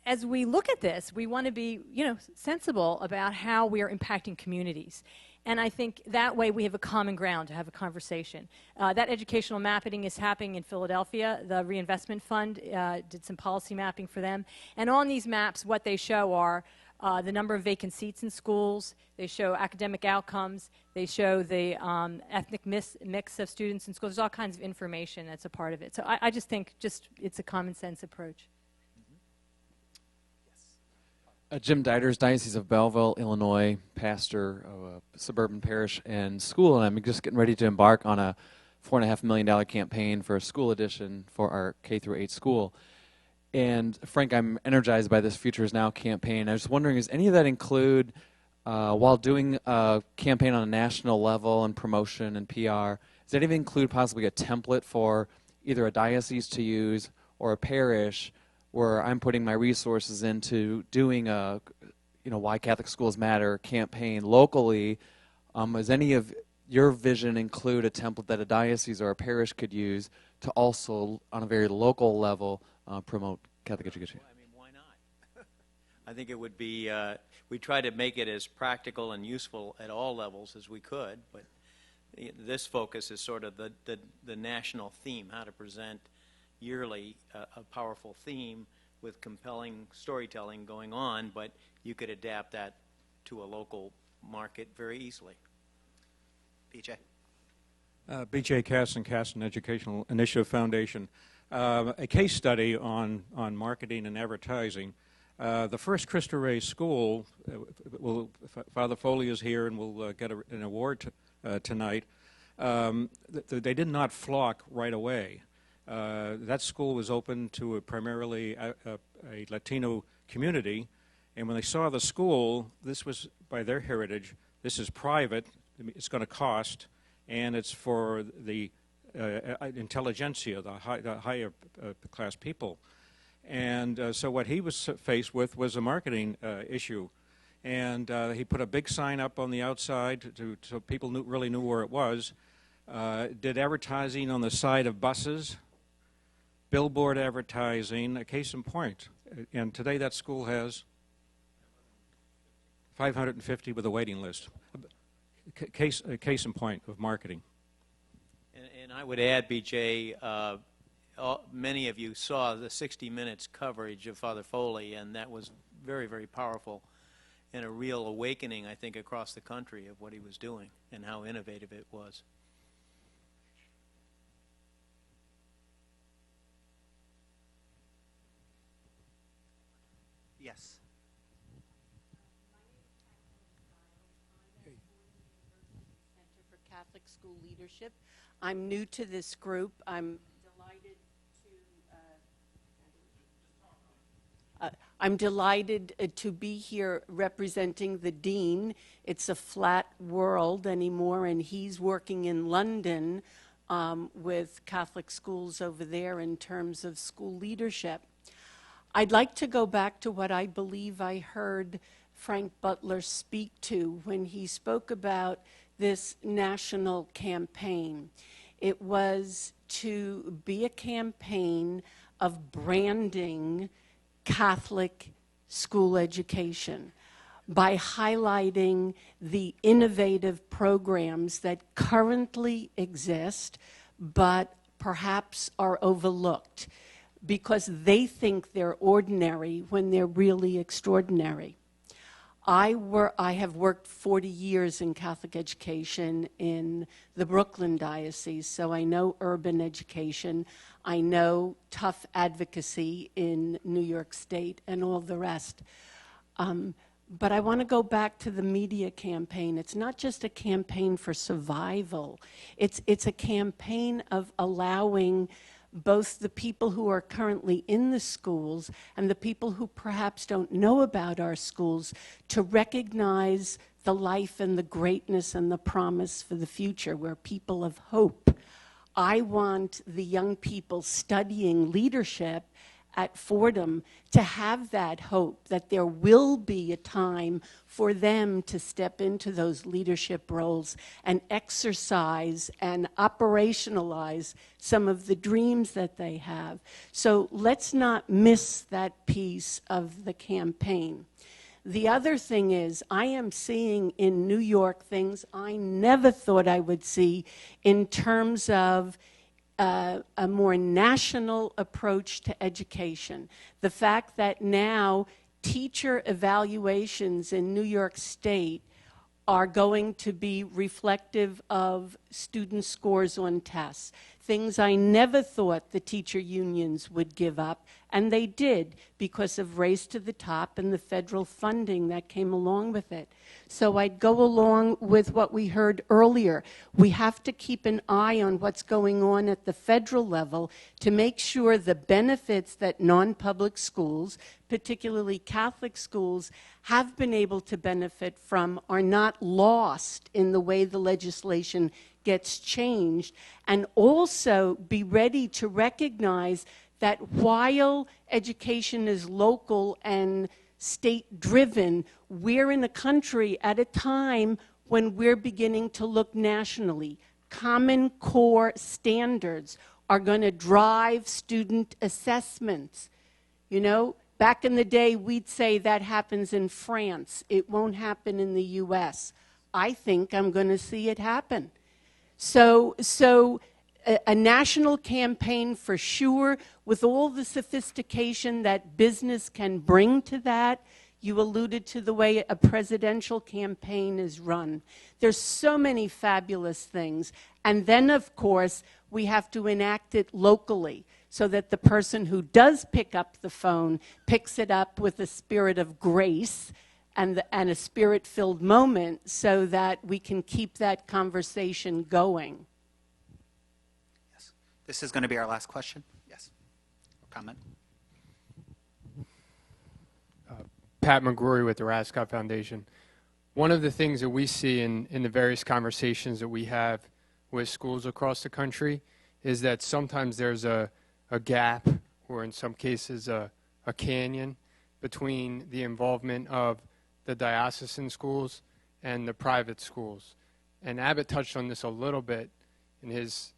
look at this, we want to be, sensible about how we are impacting communities. And I think that way we have a common ground to have a conversation. That educational mapping is happening in Philadelphia. The Reinvestment Fund did some policy mapping for them. And on these maps, what they show are the number of vacant seats in schools. They show academic outcomes. They show the ethnic mix of students in schools. There's all kinds of information that's a part of it. So I just think it's a common sense approach. Jim Dieters, Diocese of Belleville, Illinois, pastor of a suburban parish and school, and I'm just getting ready to embark on a $4.5 million campaign for a school edition for our K-8 school. And Frank, I'm energized by this Future is Now campaign. I was wondering, does any of that include, while doing a campaign on a national level and promotion and PR, does that even include possibly a template for either a diocese to use or a parish where I'm putting my resources into doing a, Why Catholic Schools Matter campaign locally? Does any of your vision include a template that a diocese or a parish could use to also, on a very local level, promote Catholic education? Well, I mean, why not? I think it would be, we try to make it as practical and useful at all levels as we could, but this focus is sort of the national theme, how to present yearly a powerful theme with compelling storytelling going on, but you could adapt that to a local market very easily. BJ? BJ Casson Educational Initiative Foundation. A case study on marketing and advertising. The first Cristo Rey school, Father Foley is here and will get an award tonight. They did not flock right away. That school was open to primarily a Latino community, and when they saw the school, this was by their heritage, this is private, it's going to cost, and it's for the intelligentsia, the higher class people. And so what he was faced with was a marketing issue. And he put a big sign up on the outside so people really knew where it was. Did advertising on the side of buses, billboard advertising, a case in point. And today that school has 550 with a waiting list. A case in point of marketing. And I would add, BJ, many of you saw the 60 Minutes coverage of Father Foley, and that was very, very powerful and a real awakening, I think, across the country of what he was doing and how innovative it was. Yes. For Catholic School Leadership. I'm new to this group. I'm delighted to be here representing the dean. It's a flat world anymore, and he's working in London with Catholic schools over there in terms of school leadership. I'd like to go back to what I believe I heard Frank Butler speak to when he spoke about this national campaign. It was to be a campaign of branding Catholic school education by highlighting the innovative programs that currently exist but perhaps are overlooked because they think they're ordinary when they're really extraordinary. I have worked 40 years in Catholic education in the Brooklyn Diocese, so I know urban education. I know tough advocacy in New York State and all the rest. But I want to go back to the media campaign. It's not just a campaign for survival. It's a campaign of allowing both the people who are currently in the schools and the people who perhaps don't know about our schools to recognize the life and the greatness and the promise for the future. We're people of hope. I want the young people studying leadership at Fordham to have that hope that there will be a time for them to step into those leadership roles and exercise and operationalize some of the dreams that they have. So let's not miss that piece of the campaign. The other thing is, I am seeing in New York things I never thought I would see in terms of a more national approach to education. The fact that now teacher evaluations in New York State are going to be reflective of student scores on tests. Things I never thought the teacher unions would give up, and they did because of Race to the Top and the federal funding that came along with it. So I'd go along with what we heard earlier. We have to keep an eye on what's going on at the federal level to make sure the benefits that non-public schools, particularly Catholic schools, have been able to benefit from are not lost in the way the legislation gets changed, and also be ready to recognize that while education is local and state-driven, we're in a country at a time when we're beginning to look nationally. Common Core standards are going to drive student assessments. You know, back in the day, we'd say that happens in France. It won't happen in the U.S. I think I'm going to see it happen. So a national campaign for sure, with all the sophistication that business can bring to that. You alluded to the way a presidential campaign is run. There's so many fabulous things. And then, of course, we have to enact it locally so that the person who does pick up the phone picks it up with a spirit of grace and a spirit-filled moment so that we can keep that conversation going. Yes. This is going to be our last question. Yes. Or comment. Pat McGrory with the Rascott Foundation. One of the things that we see in the various conversations that we have with schools across the country is that sometimes there's a gap, or in some cases a canyon, between the involvement of the diocesan schools and the private schools. And Abbott touched on this a little bit in his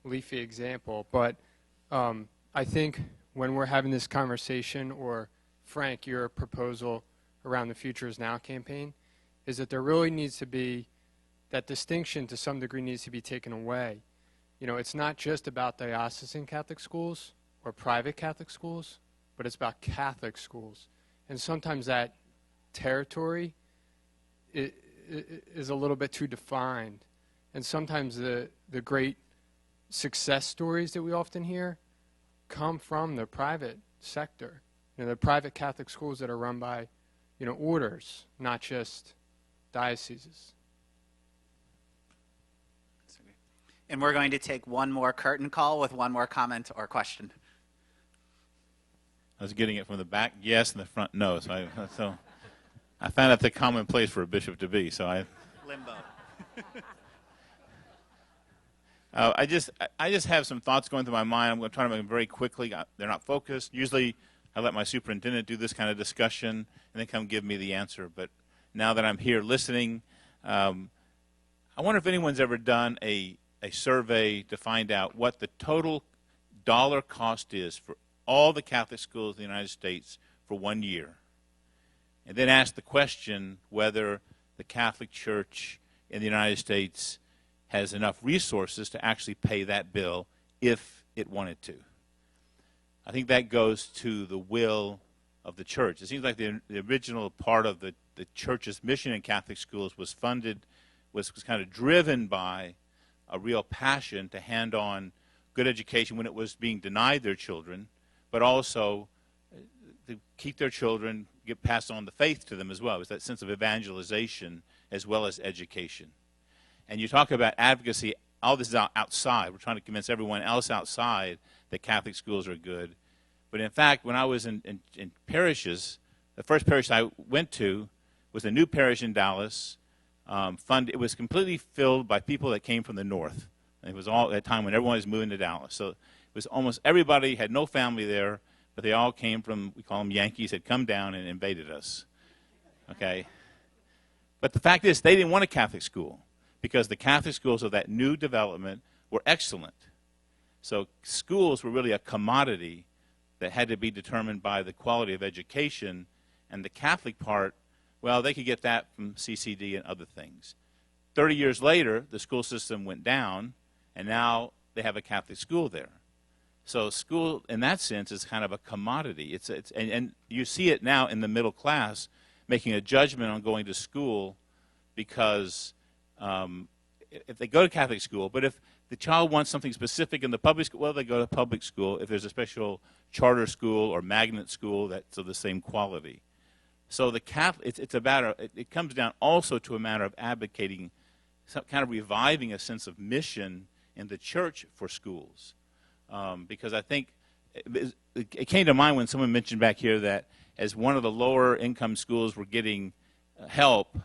leafy example, but I think when we're having this conversation, or Frank, your proposal around the Future Is Now campaign, is that there really needs to be, that distinction to some degree needs to be taken away. You know, it's not just about diocesan Catholic schools or private Catholic schools, but it's about Catholic schools. And sometimes that territory is a little bit too defined. And sometimes the great success stories that we often hear come from the private sector. You know, the private Catholic schools that are run by, you know, orders, not just dioceses. And we're going to take one more curtain call with one more comment or question. I was getting it from the back, yes, and the front, no. So I found out the common place for a bishop to be. So Limbo. I just have some thoughts going through my mind. I'm going to try to make them very quickly. They're not focused. Usually I let my superintendent do this kind of discussion and then come give me the answer. But now that I'm here listening, I wonder if anyone's ever done a survey to find out what the total dollar cost is for all the Catholic schools in the United States for 1 year. And then ask the question whether the Catholic Church in the United States has enough resources to actually pay that bill if it wanted to. I think that goes to the will of the church. It seems like the original part of the church's mission in Catholic schools was funded, was kind of driven by a real passion to hand on good education when it was being denied their children, but also to keep their children, pass on the faith to them as well. It was that sense of evangelization as well as education. And you talk about advocacy, all this is outside. We're trying to convince everyone else outside that Catholic schools are good. But in fact, when I was in parishes, the first parish I went to was a new parish in Dallas. It was completely filled by people that came from the north. And it was all at a time when everyone was moving to Dallas. So it was almost everybody had no family there, but they all came from, we call them Yankees, had come down and invaded us. Okay? But the fact is, they didn't want a Catholic school because the Catholic schools of that new development were excellent. So schools were really a commodity that had to be determined by the quality of education, and the Catholic part, well, they could get that from CCD and other things. 30 years later, the school system went down, and now they have a Catholic school there. So school, in that sense, is kind of a commodity. And you see it now in the middle class making a judgment on going to school because if they go to Catholic school, but if the child wants something specific in the public school, well, they go to public school. If there's a special charter school or magnet school that's of the same quality. So the Catholic, it comes down also to a matter of advocating, some kind of reviving a sense of mission in the church for schools. Because I think it came to mind when someone mentioned back here that as one of the lower income schools were getting help,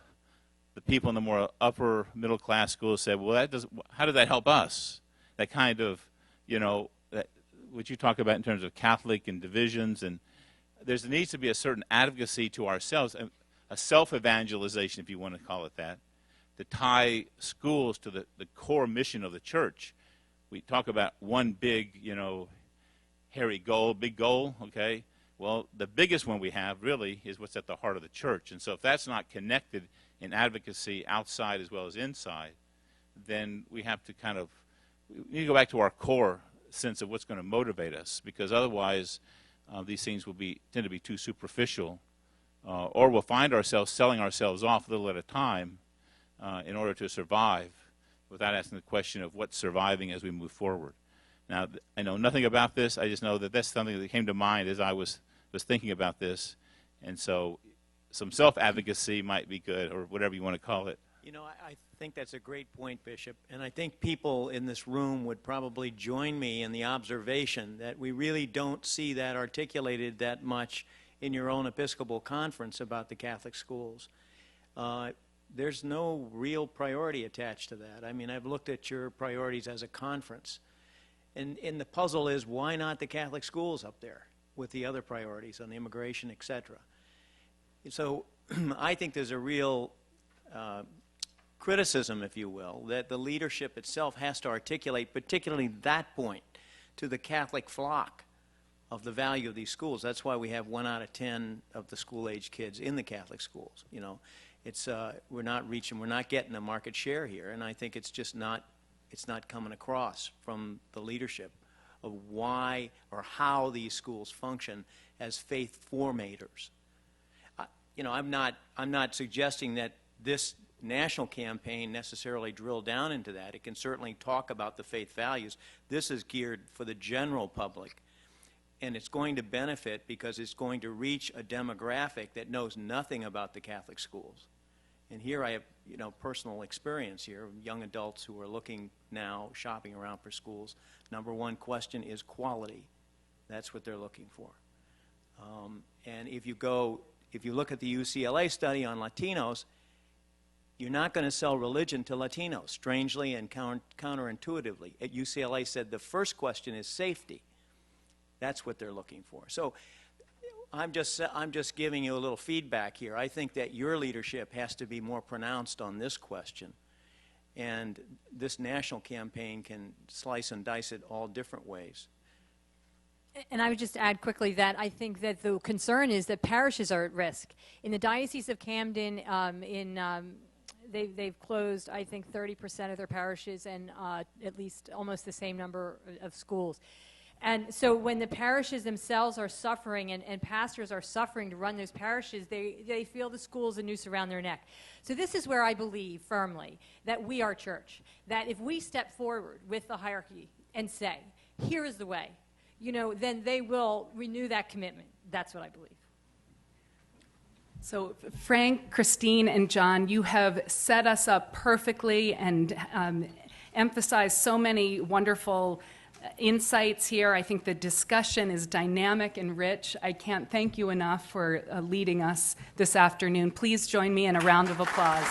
the people in the more upper middle class schools said, well, how does that help us? That kind of, what you talk about in terms of Catholic and divisions, and there needs to be a certain advocacy to ourselves, a self-evangelization, if you want to call it that, to tie schools to the core mission of the church. We talk about one big, hairy goal, big goal, okay? Well, the biggest one we have really is what's at the heart of the church. And so if that's not connected in advocacy outside as well as inside, then we have to we need to go back to our core sense of what's going to motivate us, because otherwise these things will tend to be too superficial, or we'll find ourselves selling ourselves off a little at a time in order to survive without asking the question of what's surviving as we move forward. Now, I know nothing about this. I just know that that's something that came to mind as I was thinking about this. And so some self-advocacy might be good, or whatever you want to call it. I think that's a great point, Bishop. And I think people in this room would probably join me in the observation that we really don't see that articulated that much in your own Episcopal conference about the Catholic schools. There's no real priority attached to that. I mean, I've looked at your priorities as a conference. And the puzzle is, why not the Catholic schools up there with the other priorities on immigration, et cetera? So I think there's a real criticism, if you will, that the leadership itself has to articulate, particularly that point, to the Catholic flock of the value of these schools. That's why we have 1 out of 10 of the school-age kids in the Catholic schools. We're not getting a market share here, and I think it's just not coming across from the leadership of why or how these schools function as faith formators. I'm not suggesting that this national campaign necessarily drill down into that. It can certainly talk about the faith values. This is geared for the general public, and it's going to benefit because it's going to reach a demographic that knows nothing about the Catholic schools. And here I have, personal experience here of young adults who are looking now, shopping around for schools. Number one question is quality. That's what they're looking for. And if you look at the UCLA study on Latinos, you're not going to sell religion to Latinos, strangely and counterintuitively. At UCLA said the first question is safety. That's what they're looking for. So I'm just giving you a little feedback here. I think that your leadership has to be more pronounced on this question. And this national campaign can slice and dice it all different ways. And I would just add quickly that I think that the concern is that parishes are at risk. In the Diocese of Camden, they've closed, I think, 30% of their parishes and at least almost the same number of schools. And so when the parishes themselves are suffering and pastors are suffering to run those parishes, they feel the school's a noose around their neck. So this is where I believe firmly that we are church, that if we step forward with the hierarchy and say, here is the way, then they will renew that commitment. That's what I believe. So Frank, Christine, and John, you have set us up perfectly and emphasized so many wonderful insights here. I think the discussion is dynamic and rich. I can't thank you enough for leading us this afternoon. Please join me in a round of applause.